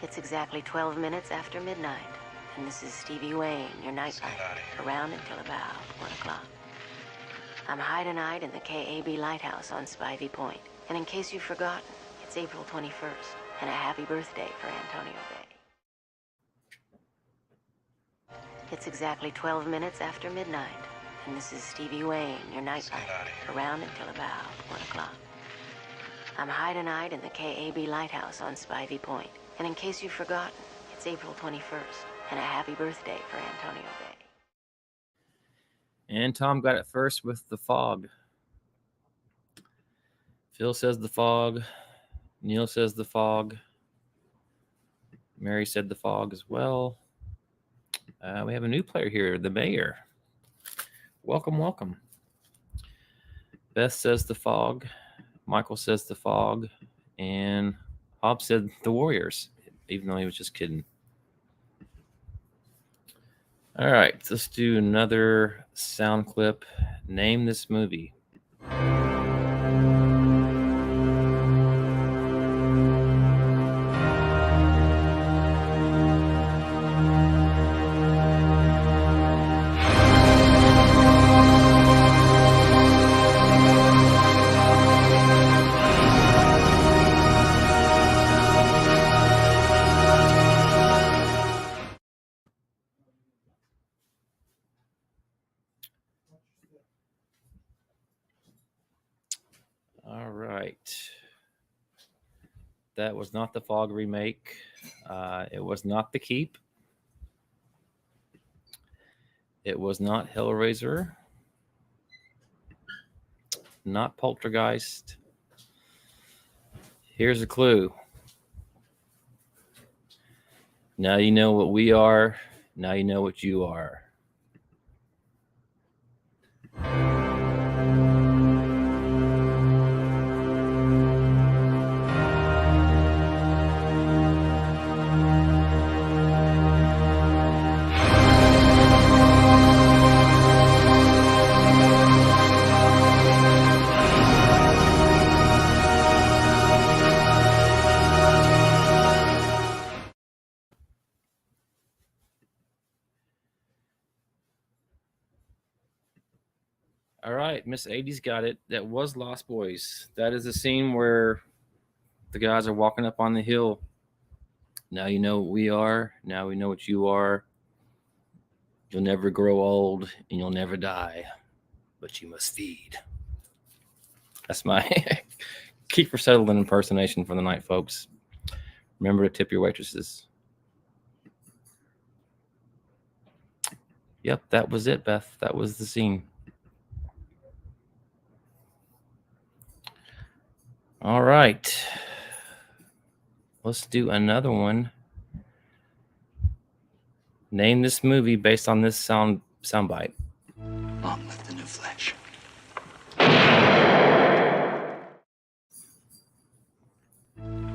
It's exactly 12 minutes after midnight, and this is Stevie Wayne, your night rider, around until about 1 o'clock. I'm high tonight in the KAB Lighthouse on Spivey Point, and in case you've forgotten, it's April 21st, and a happy birthday for Antonio Bay. It's exactly 12 minutes after midnight, and this is Stevie Wayne, your night rider, around until about 1 o'clock. I'm high tonight in the KAB Lighthouse on Spivey Point, and in case you've forgotten, it's April 21st, and a happy birthday for Antonio Bay. And Tom got it first with The Fog. Phil says The Fog. Neil says The Fog. Mary said The Fog as well. We have a new player here, the Mayor. Welcome, welcome. Beth says The Fog. Michael says The Fog. And Hobbs said The Warriors, even though he was just kidding. All right, let's do another sound clip. Name this movie. All right. That was not the Fog remake. It was not The Keep. It was not Hellraiser. Not Poltergeist. Here's a clue. Now you know what we are. Now you know what you are. All right, Miss 80's got it. That was Lost Boys. That is the scene where the guys are walking up on the hill. Now you know what we are. Now we know what you are. You'll never grow old and you'll never die, but you must feed. That's my Kiefer Sutherland impersonation for the night, folks. Remember to tip your waitresses. Yep, that was it, Beth. That was the scene. All right. Let's do another one. Name this movie based on this soundbite. Long live the new flesh.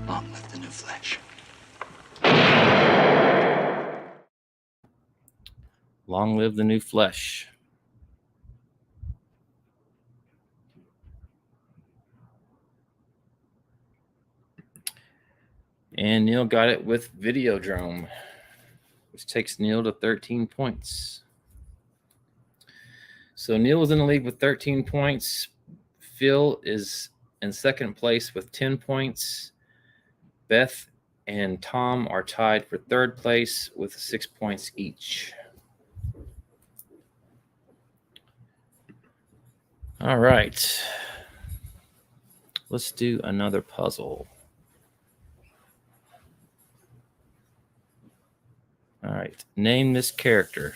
Long live the new flesh. Long live the new flesh. And Neil got it with Videodrome, which takes Neil to 13 points. So Neil is in the lead with 13 points. Phil is in second place with 10 points. Beth and Tom are tied for third place with 6 points each. All right. Let's do another puzzle. All right. Name this character.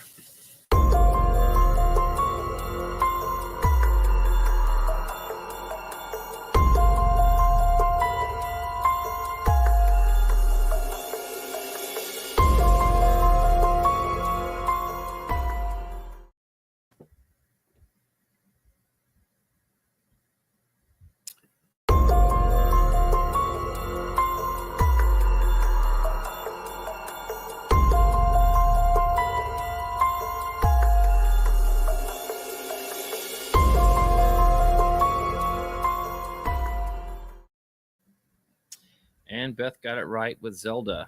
And Beth got it right with Zelda,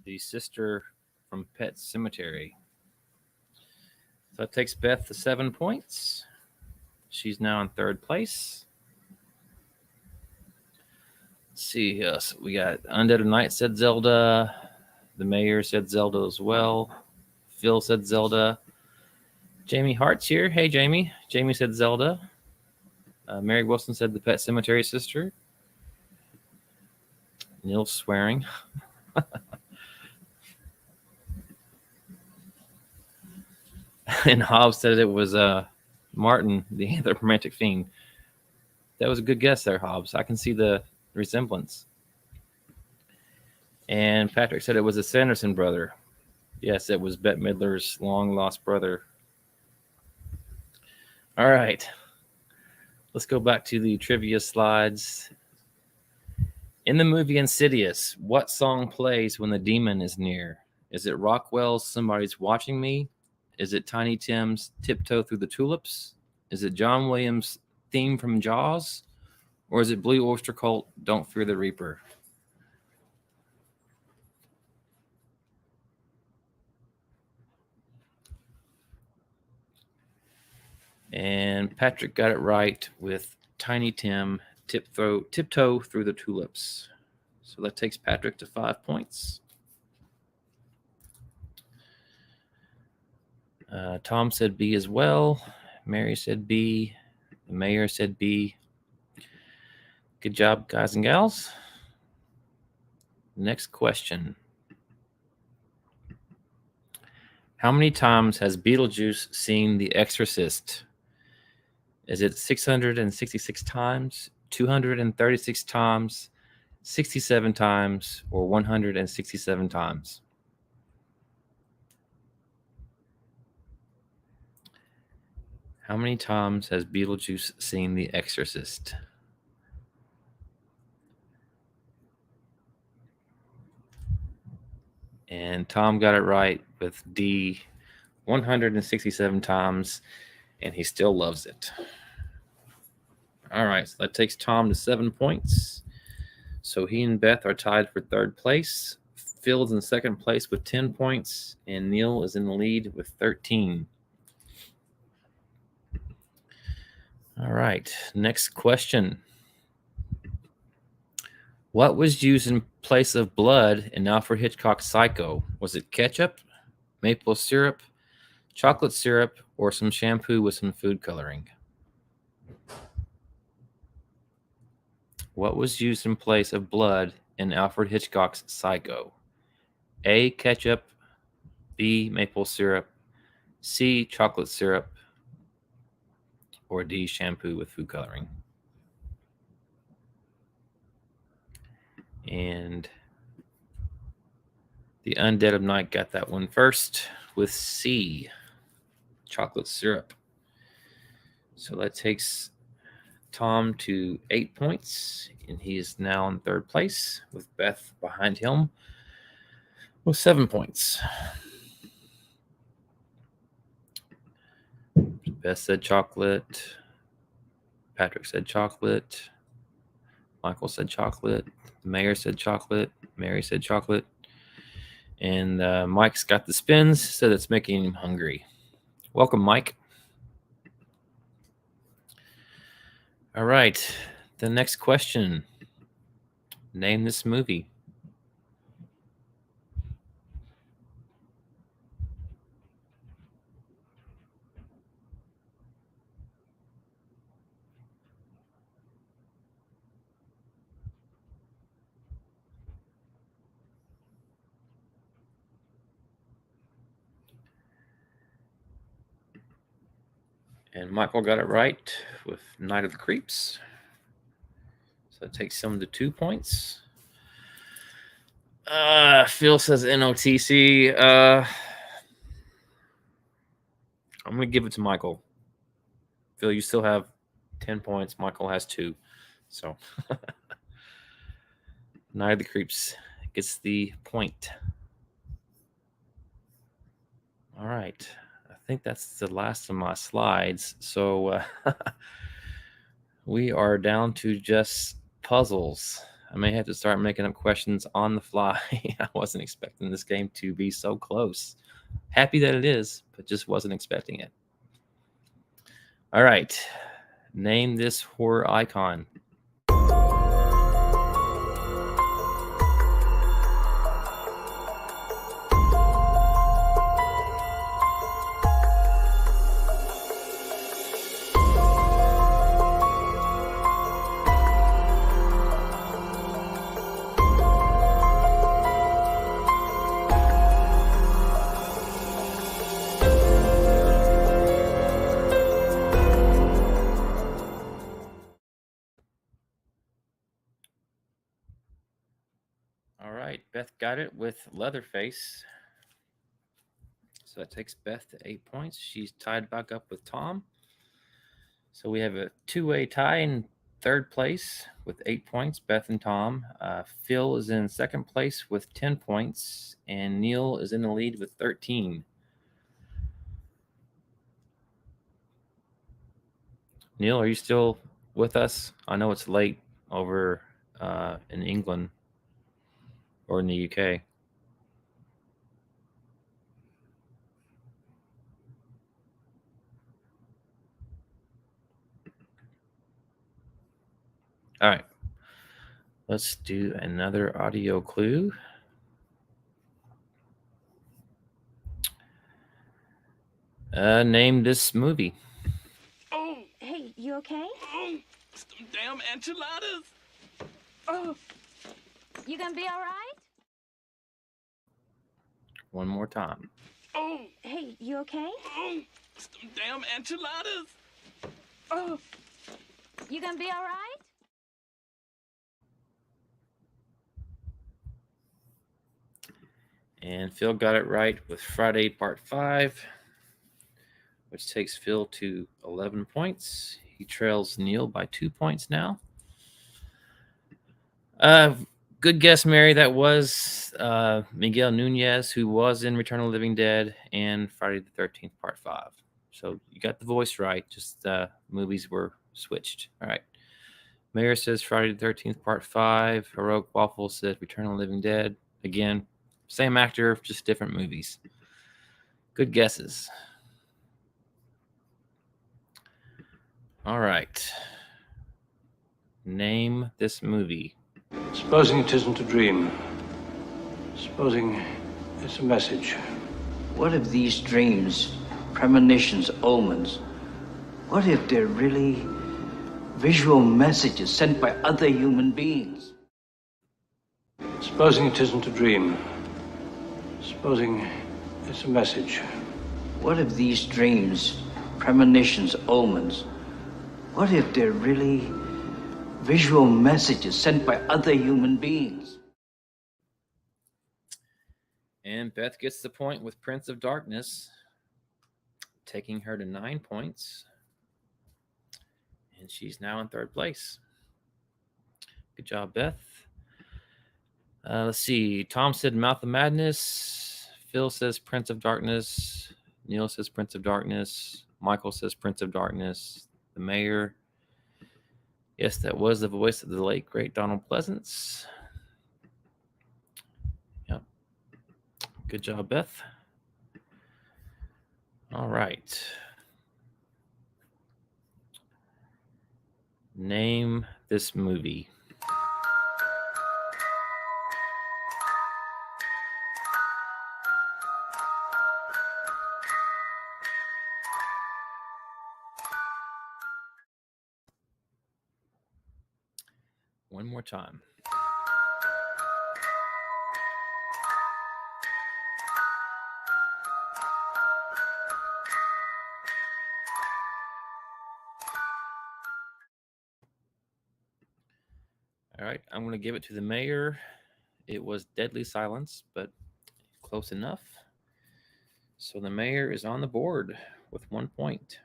the sister from Pet Sematary. So that takes Beth to 7 points. She's now in third place. Let's see who else. We got Undead of Night said Zelda. The mayor said Zelda as well. Phil said Zelda. Jamie Hart's here. Hey, Jamie. Jamie said Zelda. Mary Wilson said the Pet Sematary sister. Neil's swearing. And Hobbs said it was Martin, the anthropomorphic fiend. That was a good guess there, Hobbs. I can see the resemblance. And Patrick said it was a Sanderson brother. Yes, it was Bette Midler's long-lost brother. All right. Let's go back to the trivia slides. In the movie Insidious, what song plays when the demon is near? Is it Rockwell's Somebody's Watching Me? Is it Tiny Tim's Tiptoe Through the Tulips? Is it John Williams' theme from Jaws? Or is it Blue Oyster Cult, Don't Fear the Reaper? And Patrick got it right with Tiny Tim, Tiptoe Through the Tulips. So that takes Patrick to 5 points. Tom said B as well. Mary said B. The mayor said B. Good job, guys and gals. Next question. How many times has Beetlejuice seen The Exorcist? Is it 666 times, 236 times, 67 times, or 167 times? How many times has Beetlejuice seen The Exorcist? And Tom got it right with D, 167 times, and he still loves it. All right, so that takes Tom to 7 points. So he and Beth are tied for third place. Phil's in second place with 10 points, and Neil is in the lead with 13. All right. Next question. What was used in place of blood in Alfred Hitchcock's Psycho? Was it ketchup, maple syrup, chocolate syrup, or some shampoo with some food coloring? What was used in place of blood in Alfred Hitchcock's Psycho? A. Ketchup, B. Maple syrup, C. Chocolate syrup, or D. Shampoo with food coloring? And the Undead of Night got that one first with C. Chocolate syrup. So that takes Tom to 8 points, and he is now in third place with Beth behind him with 7 points. Beth said chocolate. Patrick said chocolate. Michael said chocolate. The mayor said chocolate. Mary said chocolate. And Mike's got the spins, so that's making him hungry. Welcome, Mike. All right. The next question. Name this movie. And Michael got it right with Night of the Creeps. So it takes him to 2 points. Phil says NOTC. I'm going to give it to Michael. Phil, you still have 10 points. Michael has 2. So Night of the Creeps gets the point. All right. I think that's the last of my slides. So we are down to just puzzles. I may have to start making up questions on the fly. I wasn't expecting this game to be so close. Happy that it is, but just wasn't expecting it. All right. Name this horror icon. All right, Beth got it with Leatherface. So that takes Beth to 8 points. She's tied back up with Tom. So we have a two-way tie in third place with 8 points, Beth and Tom. Phil is in second place with 10 points, and Neil is in the lead with 13. Neil, are you still with us? I know it's late over in England or in the UK. All right. Let's do another audio clue. Name this movie. Oh, hey, you okay? Oh, some damn enchiladas. Oh, you gonna be all right? One more time. Oh, hey, you okay? Oh, some damn enchiladas. Oh, you gonna be all right? And Phil got it right with Friday Part 5, which takes Phil to 11 points. He trails Neil by 2 points now. Good guess, Mary. That was Miguel Nunez, who was in Return of the Living Dead and Friday the 13th Part 5. So you got the voice right. Just movies were switched. All right. Mayor says Friday the 13th Part 5. Heroic Waffle says Return of the Living Dead. Again, same actor, just different movies. Good guesses. All right. Name this movie. Supposing it isn't a dream. Supposing it's a message. What if these dreams, premonitions, omens, what if they're really visual messages sent by other human beings? Supposing it isn't a dream. Supposing it's a message. What if these dreams, premonitions, omens, what if they're really visual messages sent by other human beings? And Beth gets the point with Prince of Darkness, taking her to 9 points. And she's now in third place. Good job, Beth. Let's see. Tom said Mouth of Madness. Phil says Prince of Darkness. Neil says Prince of Darkness. Michael says Prince of Darkness. The mayor. Yes, that was the voice of the late, great Donald Pleasance. Yep. Good job, Beth. All right. Name this movie. One more time. All right, I'm going to give it to the mayor. It was Deadly Silence, but close enough. So the mayor is on the board with 1 point.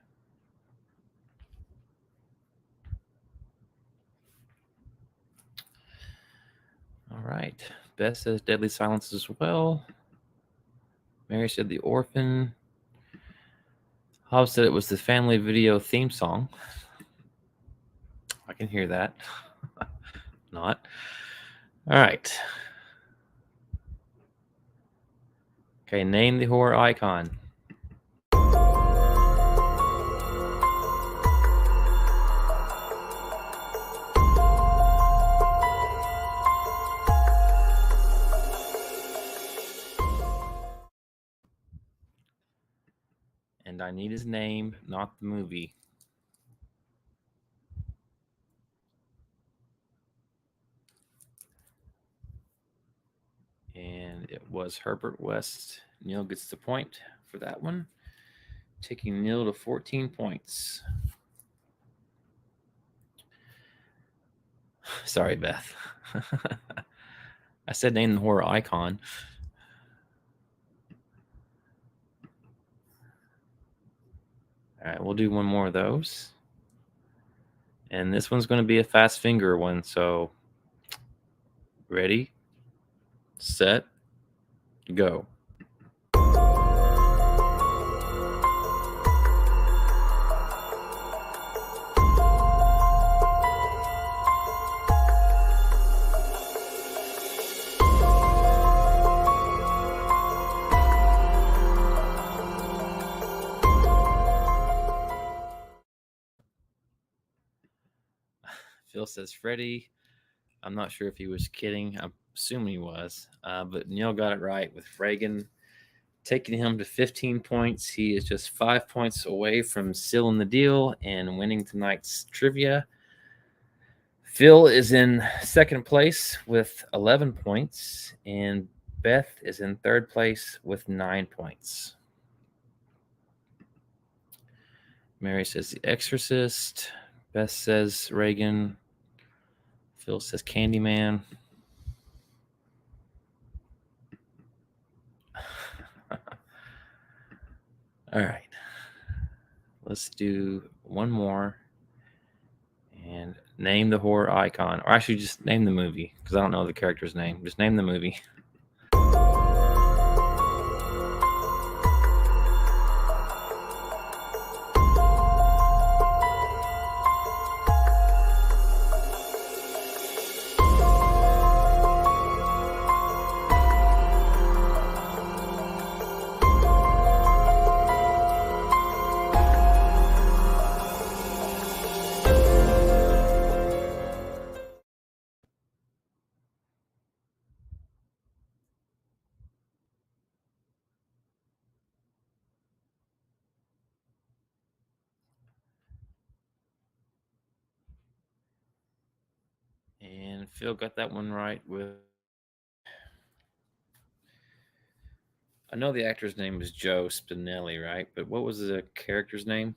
All right. Beth says Deadly Silence as well. Mary said The Orphan. Hobbs said it was the Family Video theme song. I can hear that. Not. All right. Okay, name the horror icon. And I need his name, not the movie. And it was Herbert West. Neil gets the point for that one, taking Neil to 14 points. Sorry, Beth. I said name the horror icon. All right, we'll do one more of those. And this one's going to be a fast finger one, so ready, set, go. Phil says Freddy. I'm not sure if he was kidding. I'm assuming he was. But Neil got it right with Reagan, taking him to 15 points. He is just 5 points away from sealing the deal and winning tonight's trivia. Phil is in second place with 11 points, and Beth is in third place with 9 points. Mary says The Exorcist. Beth says Reagan. Phil says Candyman. All right. Let's do one more. And name the horror icon. Or actually just name the movie, because I don't know the character's name. Just name the movie. And Phil got that one right with. I know the actor's name was Joe Spinelli, right? But what was the character's name?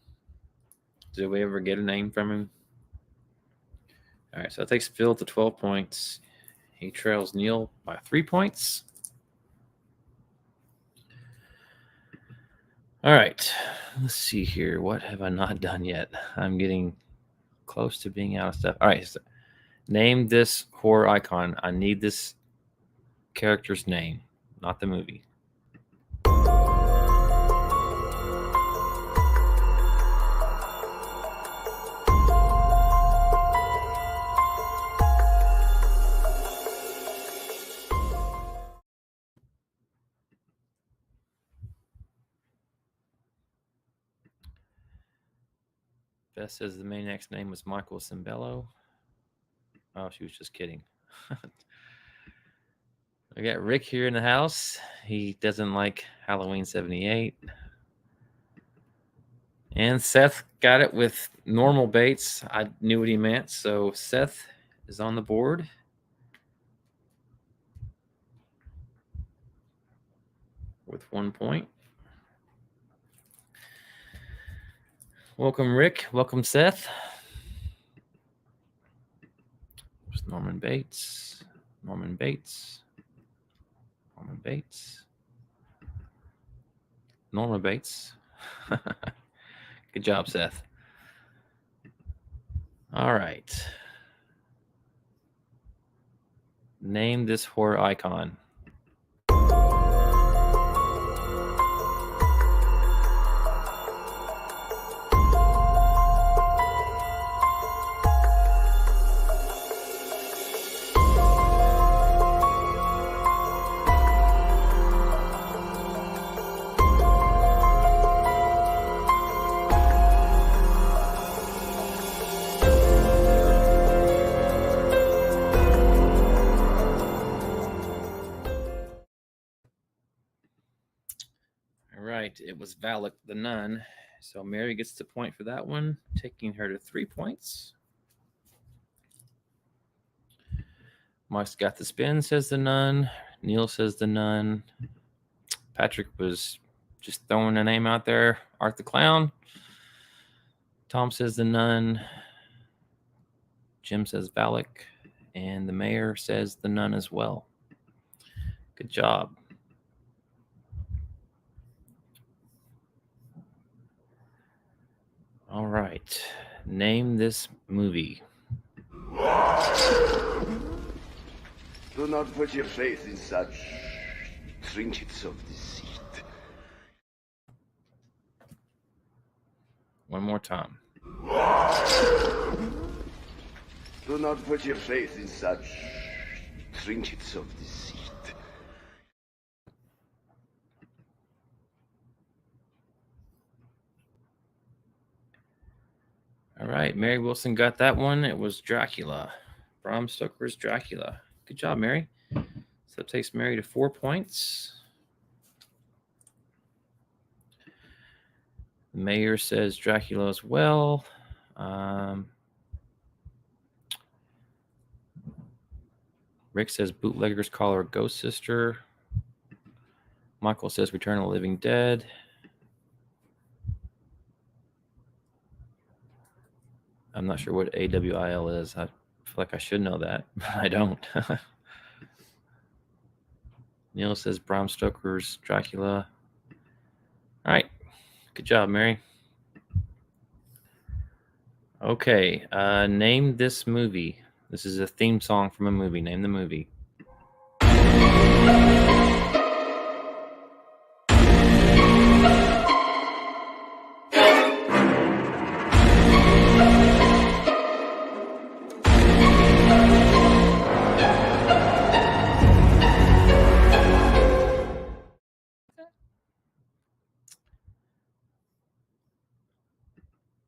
Did we ever get a name from him? All right, so that takes Phil to 12 points. He trails Neil by 3 points. All right, let's see here. What have I not done yet? I'm getting close to being out of stuff. All right, so name this horror icon. I need this character's name, not the movie. Beth says the maniac's name was Michael Cimbello. Oh, she was just kidding. We got Rick here in the house. He doesn't like Halloween 78. And Seth got it with normal baits. I knew what he meant. So Seth is on the board. With 1 point. Welcome, Rick. Welcome, Seth. There's Norman Bates. Norman Bates. Norman Bates. Norma Bates. Good job, Seth. All right. Name this horror icon. It was Valak the Nun. So Mary gets the point for that one, taking her to 3 points. Mike's got the spin, says the Nun. Neil says the Nun. Patrick was just throwing a name out there. Art the Clown. Tom says the Nun. Jim says Valak. And the mayor says the Nun as well. Good job. All right. Name this movie. Do not put your faith in such trinkets of deceit. One more time. Do not put your faith in such trinkets of deceit. All right, Mary Wilson got that one. It was Dracula. Bram Stoker's Dracula. Good job, Mary. So that takes Mary to 4 points. The mayor says Dracula as well. Rick says Bootlegger's Call Her Ghost Sister. Michael says Return of the Living Dead. I'm not sure what AWIL is. I feel like I should know that, but I don't. Neil says Bram Stoker's Dracula. All right. Good job, Mary. Okay. Name this movie. This is a theme song from a movie. Name the movie.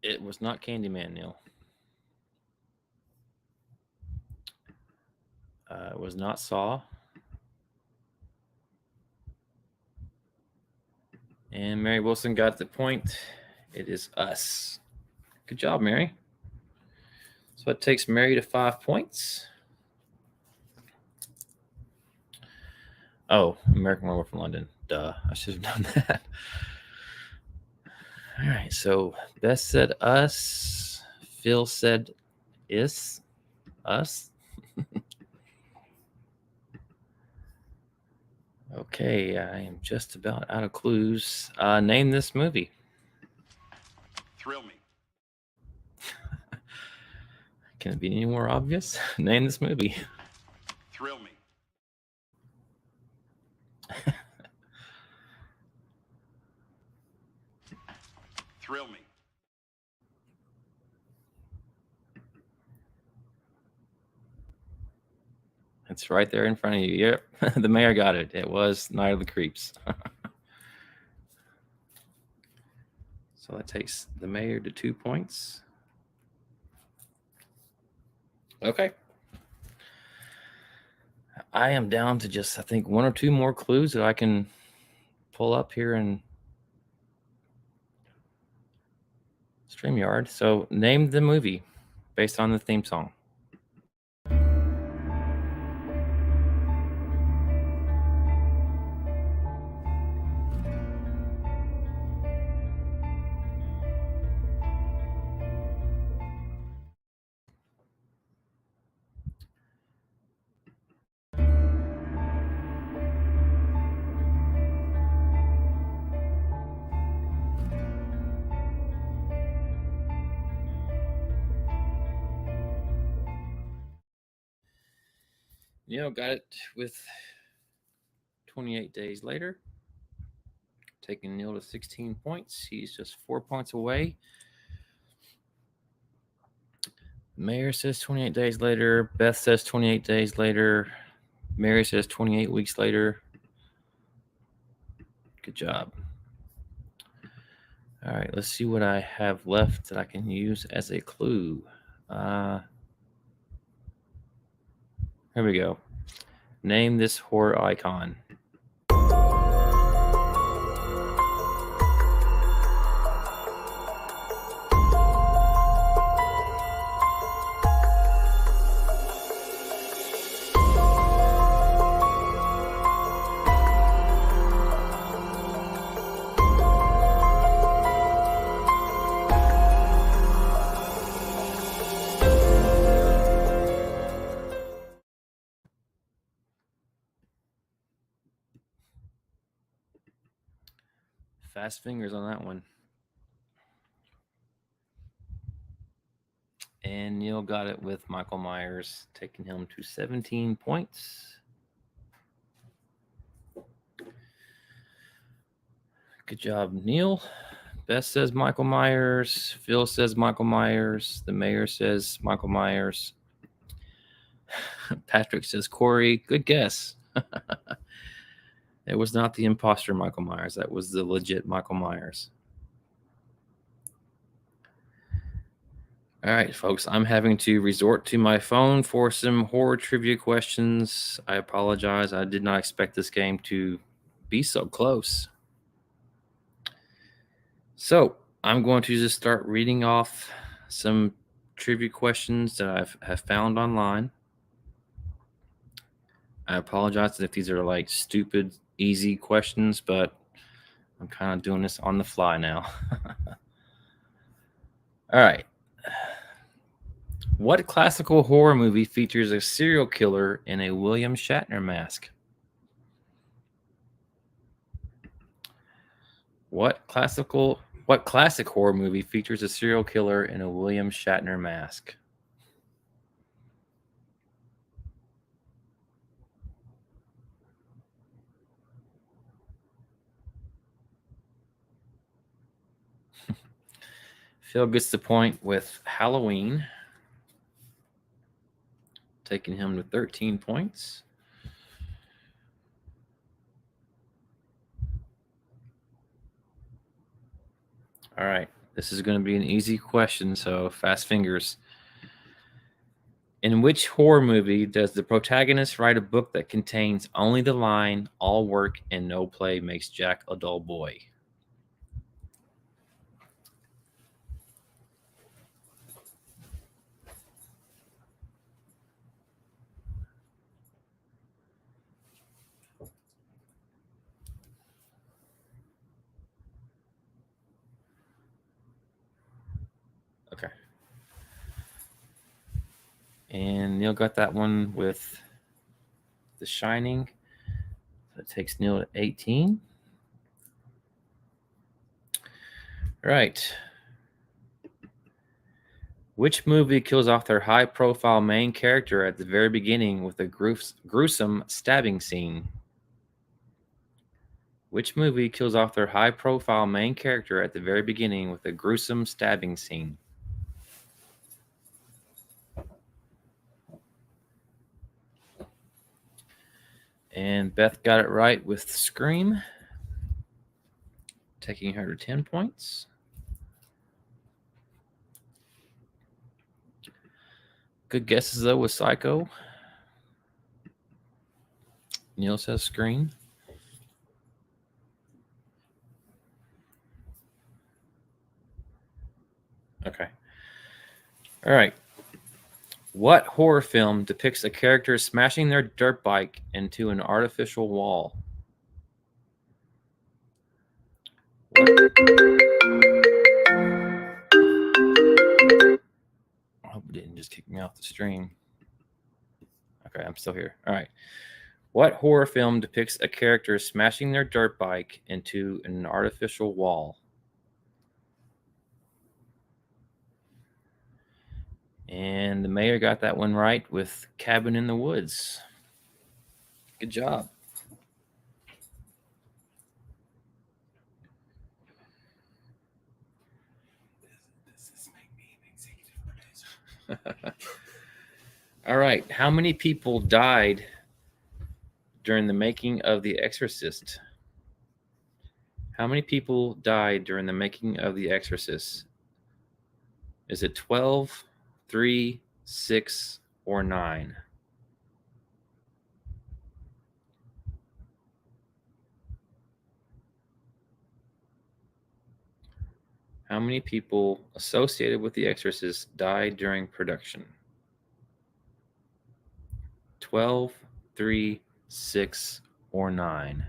It was not Candyman, Neil. It was not Saw. And Mary Wilson got the point. It is Us. Good job, Mary. So it takes Mary to 5 points. Oh, American Werewolf in London. Duh. I should have done that. All right. So Beth said us. Phil said is. Us. Okay. I am just about out of clues. Name this movie. Thrill me. Can it be any more obvious? Name this movie. Thrill me. Thrill me. It's right there in front of you. Yep. The mayor got it. It was Night of the Creeps. So that takes the mayor to 2 points. Okay. I am down to just, I think, 1 or 2 more clues that I can pull up here in StreamYard. So name the movie based on the theme song. Neil got it with 28 days later, taking Neil to 16 points. He's just 4 points away. Mayor says 28 days later. Beth says 28 days later. Mary says 28 weeks later. Good job. All right, let's see what I have left that I can use as a clue. Here we go. Name this horror icon. Fast fingers on that one. And Neil got it with Michael Myers, taking him to 17 points. Good job, Neil. Beth says Michael Myers. Phil says Michael Myers. The mayor says Michael Myers. Patrick says Corey. Good guess. It was not the imposter Michael Myers. That was the legit Michael Myers. All right, folks, I'm having to resort to my phone for some horror trivia questions. I apologize. I did not expect this game to be so close. So I'm going to just start reading off some trivia questions that I have found online. I apologize if these are like stupid, easy questions, but I'm kind of doing this on the fly now. All right. What classical horror movie features a serial killer in a William Shatner mask? What classic horror movie features a serial killer in a William Shatner mask? Phil gets the point with Halloween, taking him to 13 points. All right, this is going to be an easy question, so fast fingers. In which horror movie does the protagonist write a book that contains only the line, "All work and no play makes Jack a dull boy"? And Neil got that one with The Shining. That takes Neil to 18. All right. Which movie kills off their high-profile main character at the very beginning with a gruesome stabbing scene? Which movie kills off their high-profile main character at the very beginning with a gruesome stabbing scene? And Beth got it right with Scream, taking her to 10 points. Good guesses, though, with Psycho. Neil says Scream. Okay. All right. What horror film depicts a character smashing their dirt bike into an artificial wall? I hope it didn't just kick me off the stream. Okay, I'm still here. All right. What horror film depicts a character smashing their dirt bike into an artificial wall? And the mayor got that one right with Cabin in the Woods. Good job. Does this make me an executive producer? All right. How many people died during the making of The Exorcist? How many people died during the making of The Exorcist? Is it 12, 3, 6, or 9? How many people associated with The Exorcist died during production? 12, 3, 6, or 9?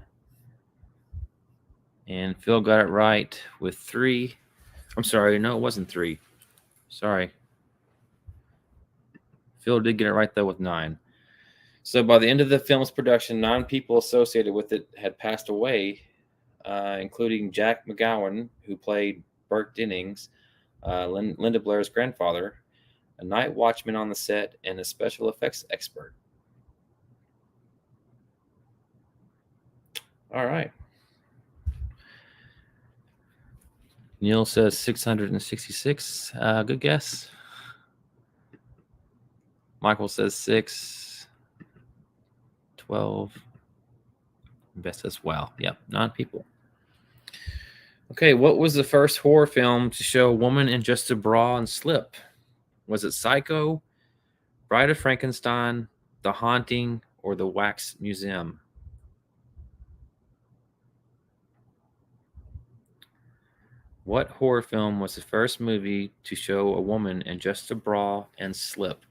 And Phil got it right with 3. I'm sorry, no, it wasn't 3. Sorry. Phil did get it right, though, with 9. So by the end of the film's production, 9 people associated with it had passed away, including Jack McGowan, who played Burt Dennings, Linda Blair's grandfather, a night watchman on the set, and a special effects expert. All right. Neil says 666. Good guess. Michael says 6. 12. Best says wow. Yep, 9 people. Okay, what was the first horror film to show a woman in just a bra and slip? Was it Psycho, Bride of Frankenstein, The Haunting, or The Wax Museum? What horror film was the first movie to show a woman in just a bra and slip?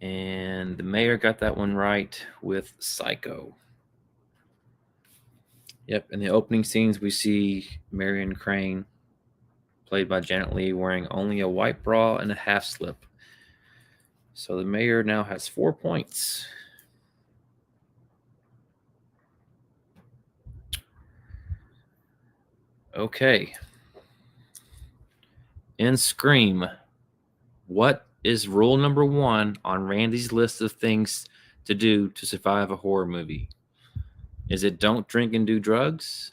And the mayor got that one right with Psycho. Yep, in the opening scenes, we see Marion Crane, played by Janet Leigh, wearing only a white bra and a half slip. So the mayor now has 4 points. Okay. In Scream, what is rule number 1 on Randy's list of things to do to survive a horror movie? Is it don't drink and do drugs,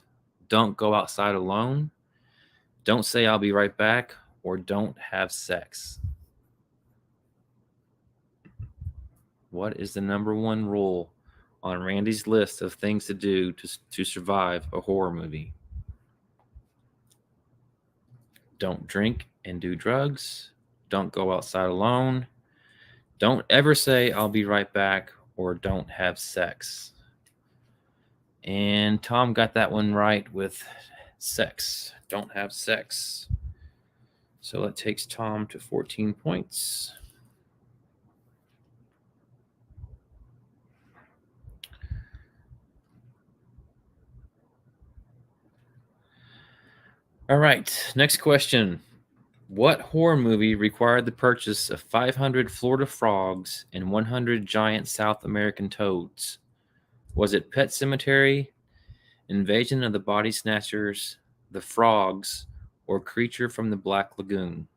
don't go outside alone, don't say I'll be right back, or don't have sex? What is the number 1 rule on Randy's list of things to do to survive a horror movie? Don't drink and do drugs, don't go outside alone, don't ever say I'll be right back, or don't have sex. And Tom got that one right with sex. Don't have sex. So it takes Tom to 14 points. All right, next question. What horror movie required the purchase of 500 Florida frogs and 100 giant South American toads? Was it Pet Cemetery, Invasion of the Body Snatchers, The Frogs, or Creature from the Black Lagoon?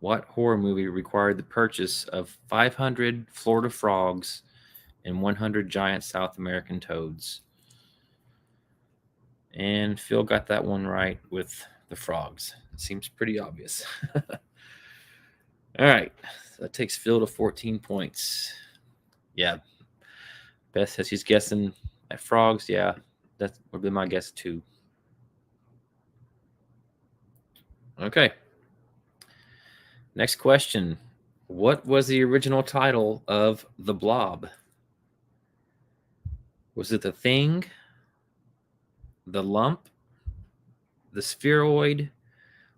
What horror movie required the purchase of 500 Florida frogs and 100 giant South American toads? And Phil got that one right with the frogs. Seems pretty obvious. All right. So that takes Phil to 14 points. Yeah. Beth says she's guessing at frogs. Yeah. That would be my guess too. Okay. Next question. What was the original title of The Blob? Was it The Thing, The Lump, The Spheroid,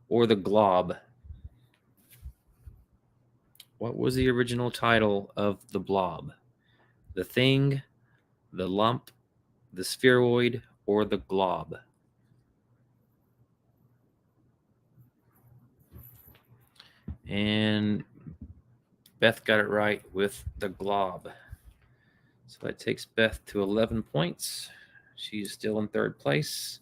or The Glob? What was the original title of The Blob? The Thing, The Lump, The Spheroid, or The Glob? And Beth got it right with The Glob. So that takes Beth to 11 points. She's still in third place.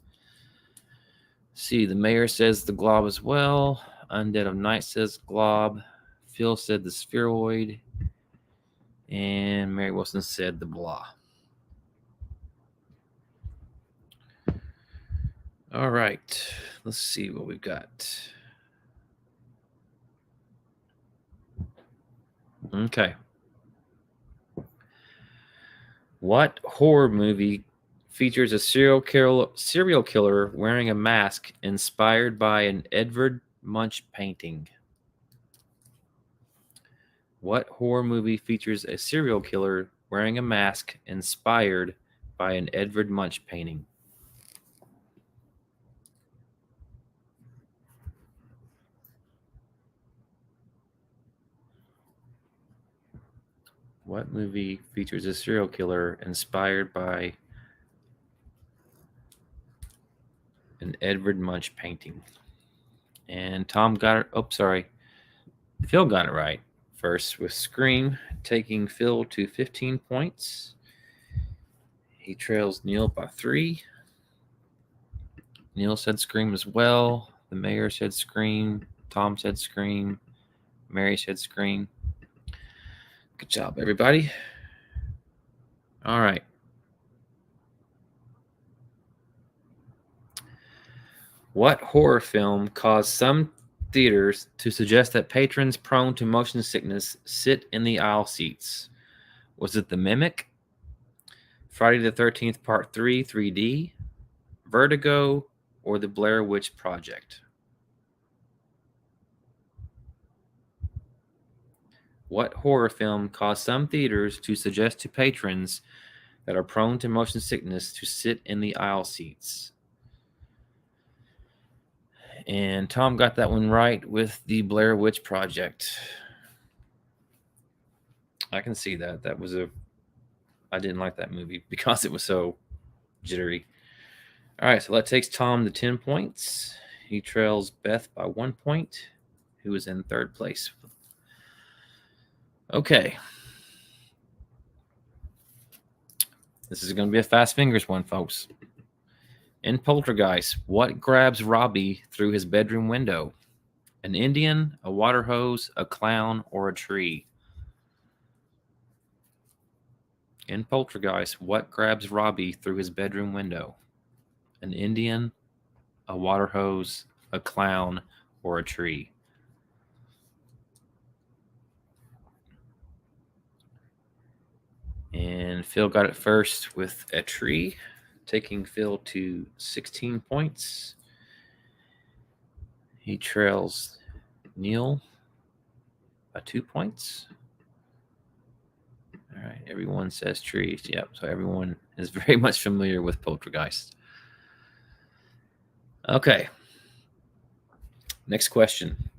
See, the mayor says The Glob as well. Undead of Night says Glob. Phil said The Spheroid. And Mary Wilson said The Blah. All right. Let's see what we've got. Okay. What horror movie features a serial killer wearing a mask inspired by an Edvard Munch painting? What horror movie features a serial killer wearing a mask inspired by an Edvard Munch painting? What movie features a serial killer inspired by an Edvard Munch painting? And Tom got it. Oh, sorry. Phil got it right first with Scream, taking Phil to 15 points. He trails Neil by 3. Neil said Scream as well. The mayor said Scream. Tom said Scream. Mary said Scream. Good job, everybody. All right. What horror film caused some theaters to suggest that patrons prone to motion sickness sit in the aisle seats? Was it The Mimic, Friday the 13th Part 3 3D, Vertigo, or The Blair Witch Project? What horror film caused some theaters to suggest to patrons that are prone to motion sickness to sit in the aisle seats? And Tom got that one right with The Blair Witch Project. I can see that. I didn't like that movie because it was so jittery. All right, so that takes Tom to 10 points. He trails Beth by 1 point, who is in third place. Okay. This is going to be a fast fingers one, folks. In Poltergeist, what grabs Robbie through his bedroom window? An Indian, a water hose, a clown, or a tree? In Poltergeist, what grabs Robbie through his bedroom window? An Indian, a water hose, a clown, or a tree? And Phil got it first with a tree, taking Phil to 16 points. He trails Neil by 2 points. All right, everyone says trees. Yep, so everyone is very much familiar with Poltergeist. Okay. Next question.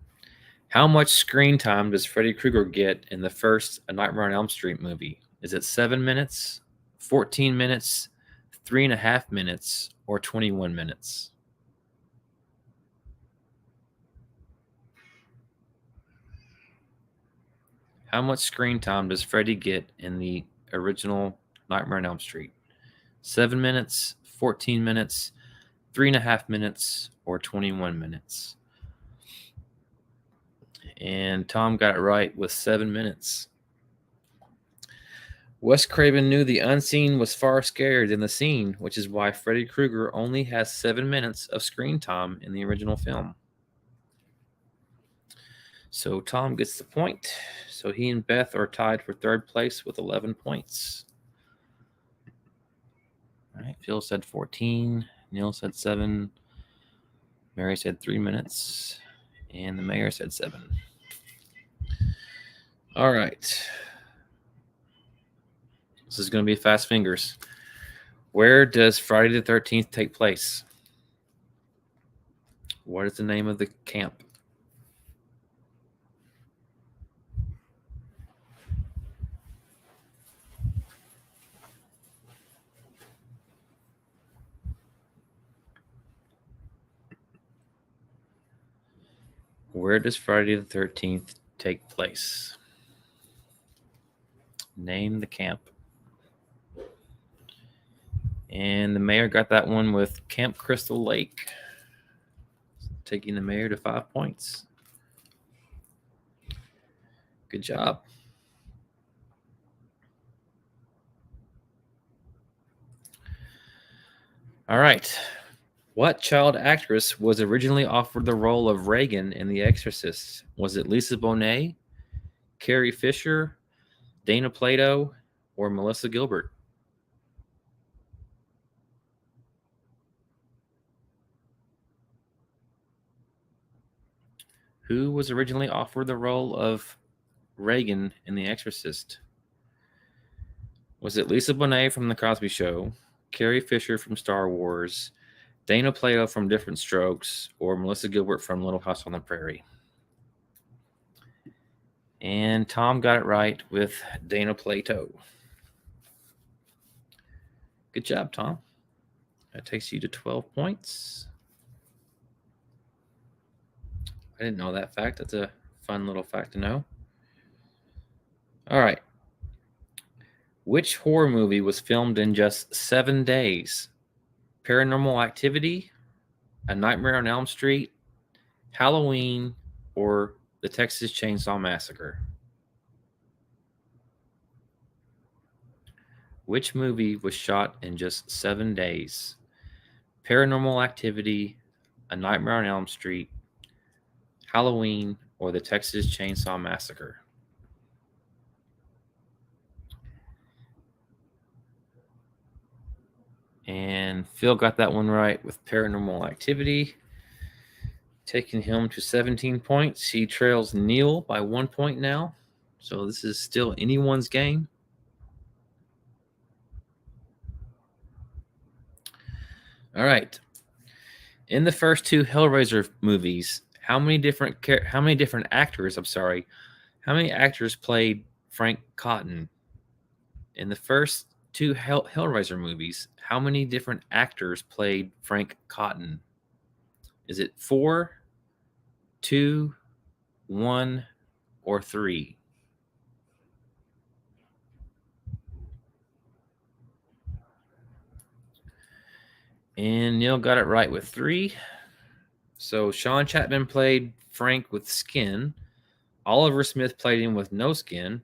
How much screen time does Freddy Krueger get in the first A Nightmare on Elm Street movie? Is it 7 minutes, 14 minutes, 3.5 minutes, or 21 minutes? How much screen time does Freddy get in the original Nightmare on Elm Street? 7 minutes, 14 minutes, 3.5 minutes, or 21 minutes? And Tom got it right with 7 minutes. Wes Craven knew the unseen was far scarier than the seen, which is why Freddy Krueger only has 7 minutes of screen time in the original film. So Tom gets the point. So he and Beth are tied for third place with 11 points. All right, Phil said 14. Neil said 7. Mary said 3 minutes. And the mayor said 7. All right. This is going to be fast fingers. Where does Friday the 13th take place? What is the name of the camp? Where does Friday the 13th take place? Name the camp. And the mayor got that one with Camp Crystal Lake, taking the mayor to 5 points. Good job. All right. What child actress was originally offered the role of Reagan in The Exorcist? Was it Lisa Bonet, Carrie Fisher, Dana Plato, or Melissa Gilbert? Who was originally offered the role of Reagan in The Exorcist? Was it Lisa Bonet from The Cosby Show, Carrie Fisher from Star Wars, Dana Plato from Different Strokes, or Melissa Gilbert from Little House on the Prairie? And Tom got it right with Dana Plato. Good job, Tom. That takes you to 12 points. I didn't know that fact. That's a fun little fact to know. All right. Which horror movie was filmed in just 7 days? Paranormal Activity, A Nightmare on Elm Street, Halloween, or The Texas Chainsaw Massacre? Which movie was shot in just 7 days? Paranormal Activity, A Nightmare on Elm Street, Halloween, or The Texas Chainsaw Massacre? And Phil got that one right with Paranormal Activity, taking him to 17 points. He trails Neil by 1 point now. So this is still anyone's game. All right. In the first 2 Hellraiser movies, how many actors played Frank Cotton? In the first 2 Hellraiser movies, how many different actors played Frank Cotton? Is it 4, 2, 1, or 3? And Neil got it right with 3. So Sean Chapman played Frank with skin. Oliver Smith played him with no skin.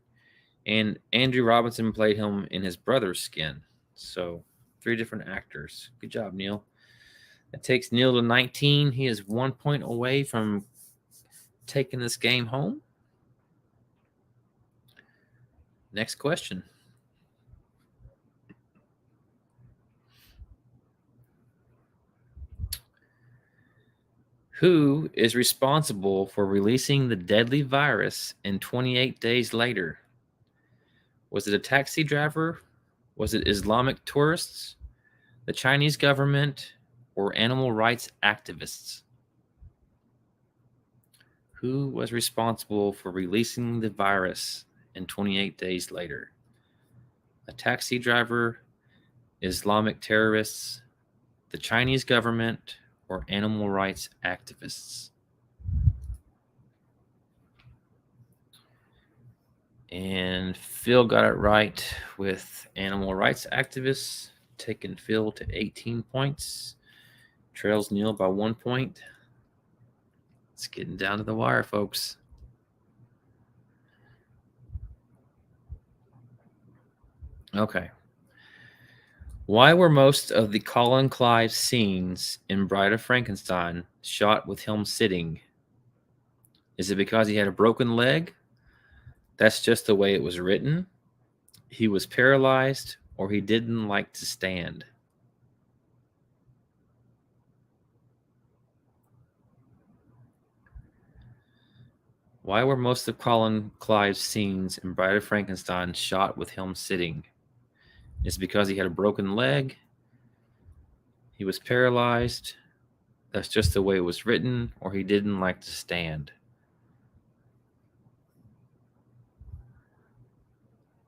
And Andrew Robinson played him in his brother's skin. So 3 different actors. Good job, Neil. That takes Neil to 19. He is 1 point away from taking this game home. Next question. Who is responsible for releasing the deadly virus in 28 Days Later? Was it a taxi driver? Was it Islamic tourists, the Chinese government, or animal rights activists? Who was responsible for releasing the virus in 28 Days Later? A taxi driver, Islamic terrorists, the Chinese government, or animal rights activists? And Phil got it right with animal rights activists, taking Phil to 18 points. Trails Neil by 1 point. It's getting down to the wire, folks. Okay. Why were most of the Colin Clive scenes in Bride of Frankenstein shot with him sitting? Is it because he had a broken leg? That's just the way it was written. He was paralyzed, or he didn't like to stand. Why were most of Colin Clive's scenes in Bride of Frankenstein shot with him sitting? Is it because he had a broken leg? He was paralyzed. That's just the way it was written, or he didn't like to stand.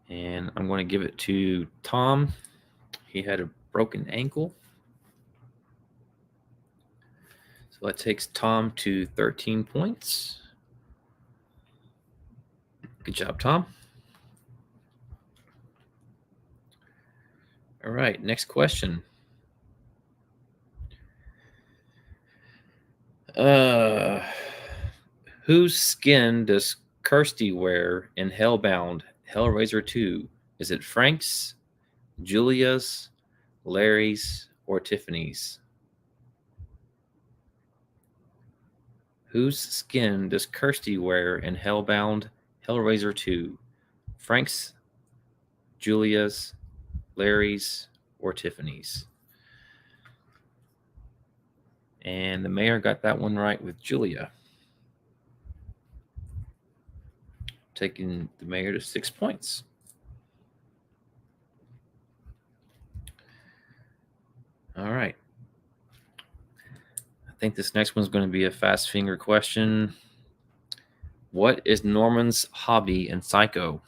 And I'm going to give it to Tom. He had a broken ankle. So that takes Tom to 13 points. Good job, Tom. All right, next question. Whose skin does Kirsty wear in Hellbound Hellraiser 2? Is it Frank's, Julia's, Larry's, or Tiffany's? Whose skin does Kirsty wear in Hellbound Hellraiser 2? Frank's, Julia's, Larry's, or Tiffany's? And the mayor got that one right with Julia. Taking the mayor to 6 points. All right. I think this next one's going to be a fast finger question. What is Norman's hobby in Psycho?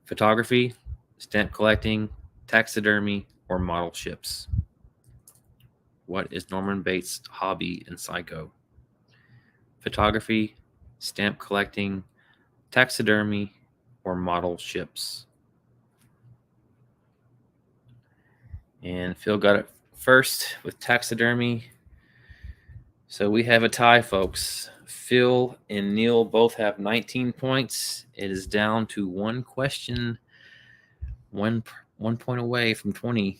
Photography, stamp collecting, taxidermy, or model ships? What is Norman Bates' hobby in Psycho? Photography, stamp collecting, taxidermy, or model ships? And Phil got it first with taxidermy. So we have a tie, folks. Phil and Neil both have 19 points. It is down to one question, one point away from 20.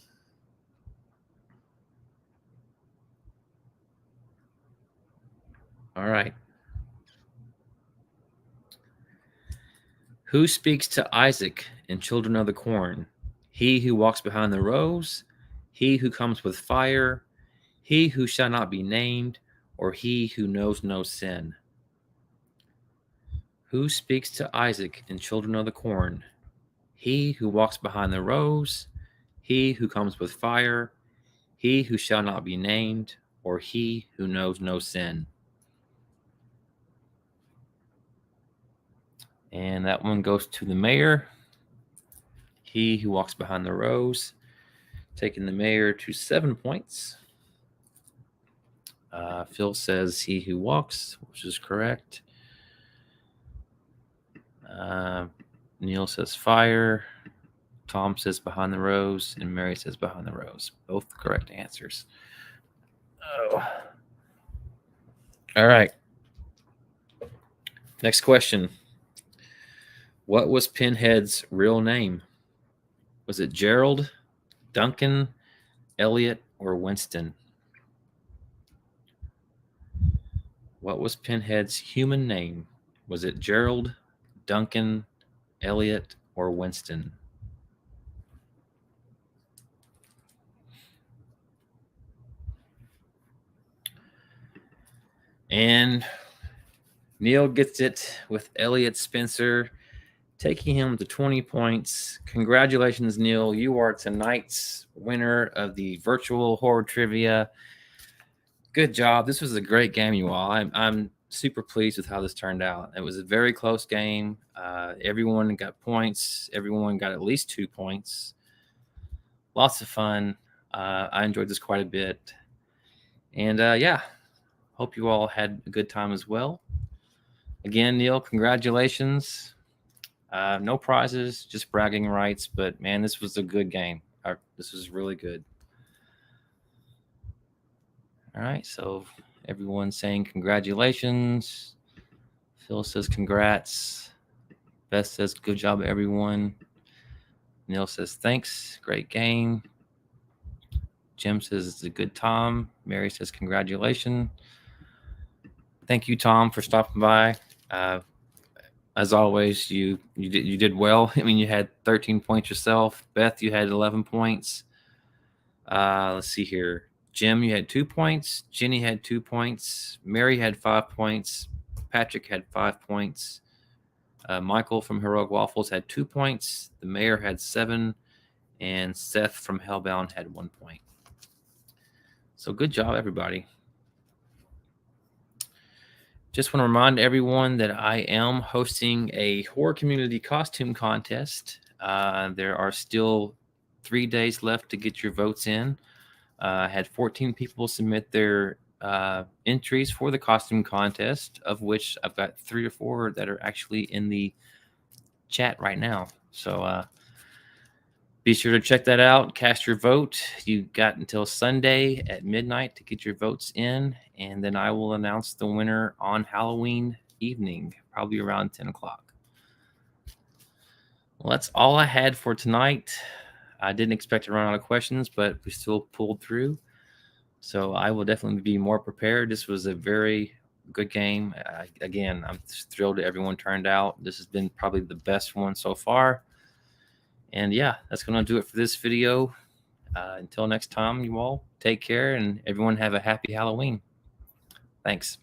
All right. Who speaks to Isaac in Children of the Corn? He who walks behind the rows, he who comes with fire, he who shall not be named, or he who knows no sin? Who speaks to Isaac in Children of the Corn? He who walks behind the rows, he who comes with fire, he who shall not be named, or he who knows no sin? And that one goes to the mayor. He who walks behind the rows, taking the mayor to 7 points. Phil says he who walks, which is correct. Neil says fire. Tom says behind the rows, and Mary says behind the rows. Both correct answers. Oh. All right. Next question. What was Pinhead's real name? Was it Gerald, Duncan, Elliot, or Winston? What was Pinhead's human name? Was it Gerald, Duncan, Elliot, or Winston? And Neil gets it with Elliot Spencer, taking him to 20 points. Congratulations, Neil. You are tonight's winner of the virtual horror trivia. Good job. This was a great game, you all. I'm super pleased with how this turned out. It was a very close game. Everyone got points. Everyone got at least 2 points. lots of fun. I enjoyed this quite a bit. And yeah, hope you all had a good time as well. Again, Neil, congratulations. No prizes, just bragging rights. But man, this was a good game. This was really good. All right, so everyone's saying congratulations. Phil says congrats. Beth says good job, everyone. Neil says thanks. Great game. Jim says it's a good time. Mary says congratulations. Thank you, Tom, for stopping by. As always, you did well. I mean, you had 13 points yourself. Beth, you had 11 points. Let's see here. Jim, you had 2 points. Jenny had 2 points. Mary had 5 points. Patrick had 5 points. Michael from Heroic Waffles had 2 points. The mayor had 7. And Seth from Hellbound had 1 point. So good job, everybody. Just want to remind everyone that I am hosting a horror community costume contest. There are still 3 days left to get your votes in. I had 14 people submit their entries for the costume contest, of which I've got 3 or 4 that are actually in the chat right now. So be sure to check that out. Cast your vote. You got until Sunday at midnight to get your votes in, and then I will announce the winner on Halloween evening, probably around 10 o'clock. Well, that's all I had for tonight. I didn't expect to run out of questions, but we still pulled through. So I will definitely be more prepared. This was a very good game. Again, I'm thrilled that everyone turned out. This has been probably the best one so far. And yeah, that's going to do it for this video. Until next time, you all take care, and everyone have a happy Halloween. Thanks.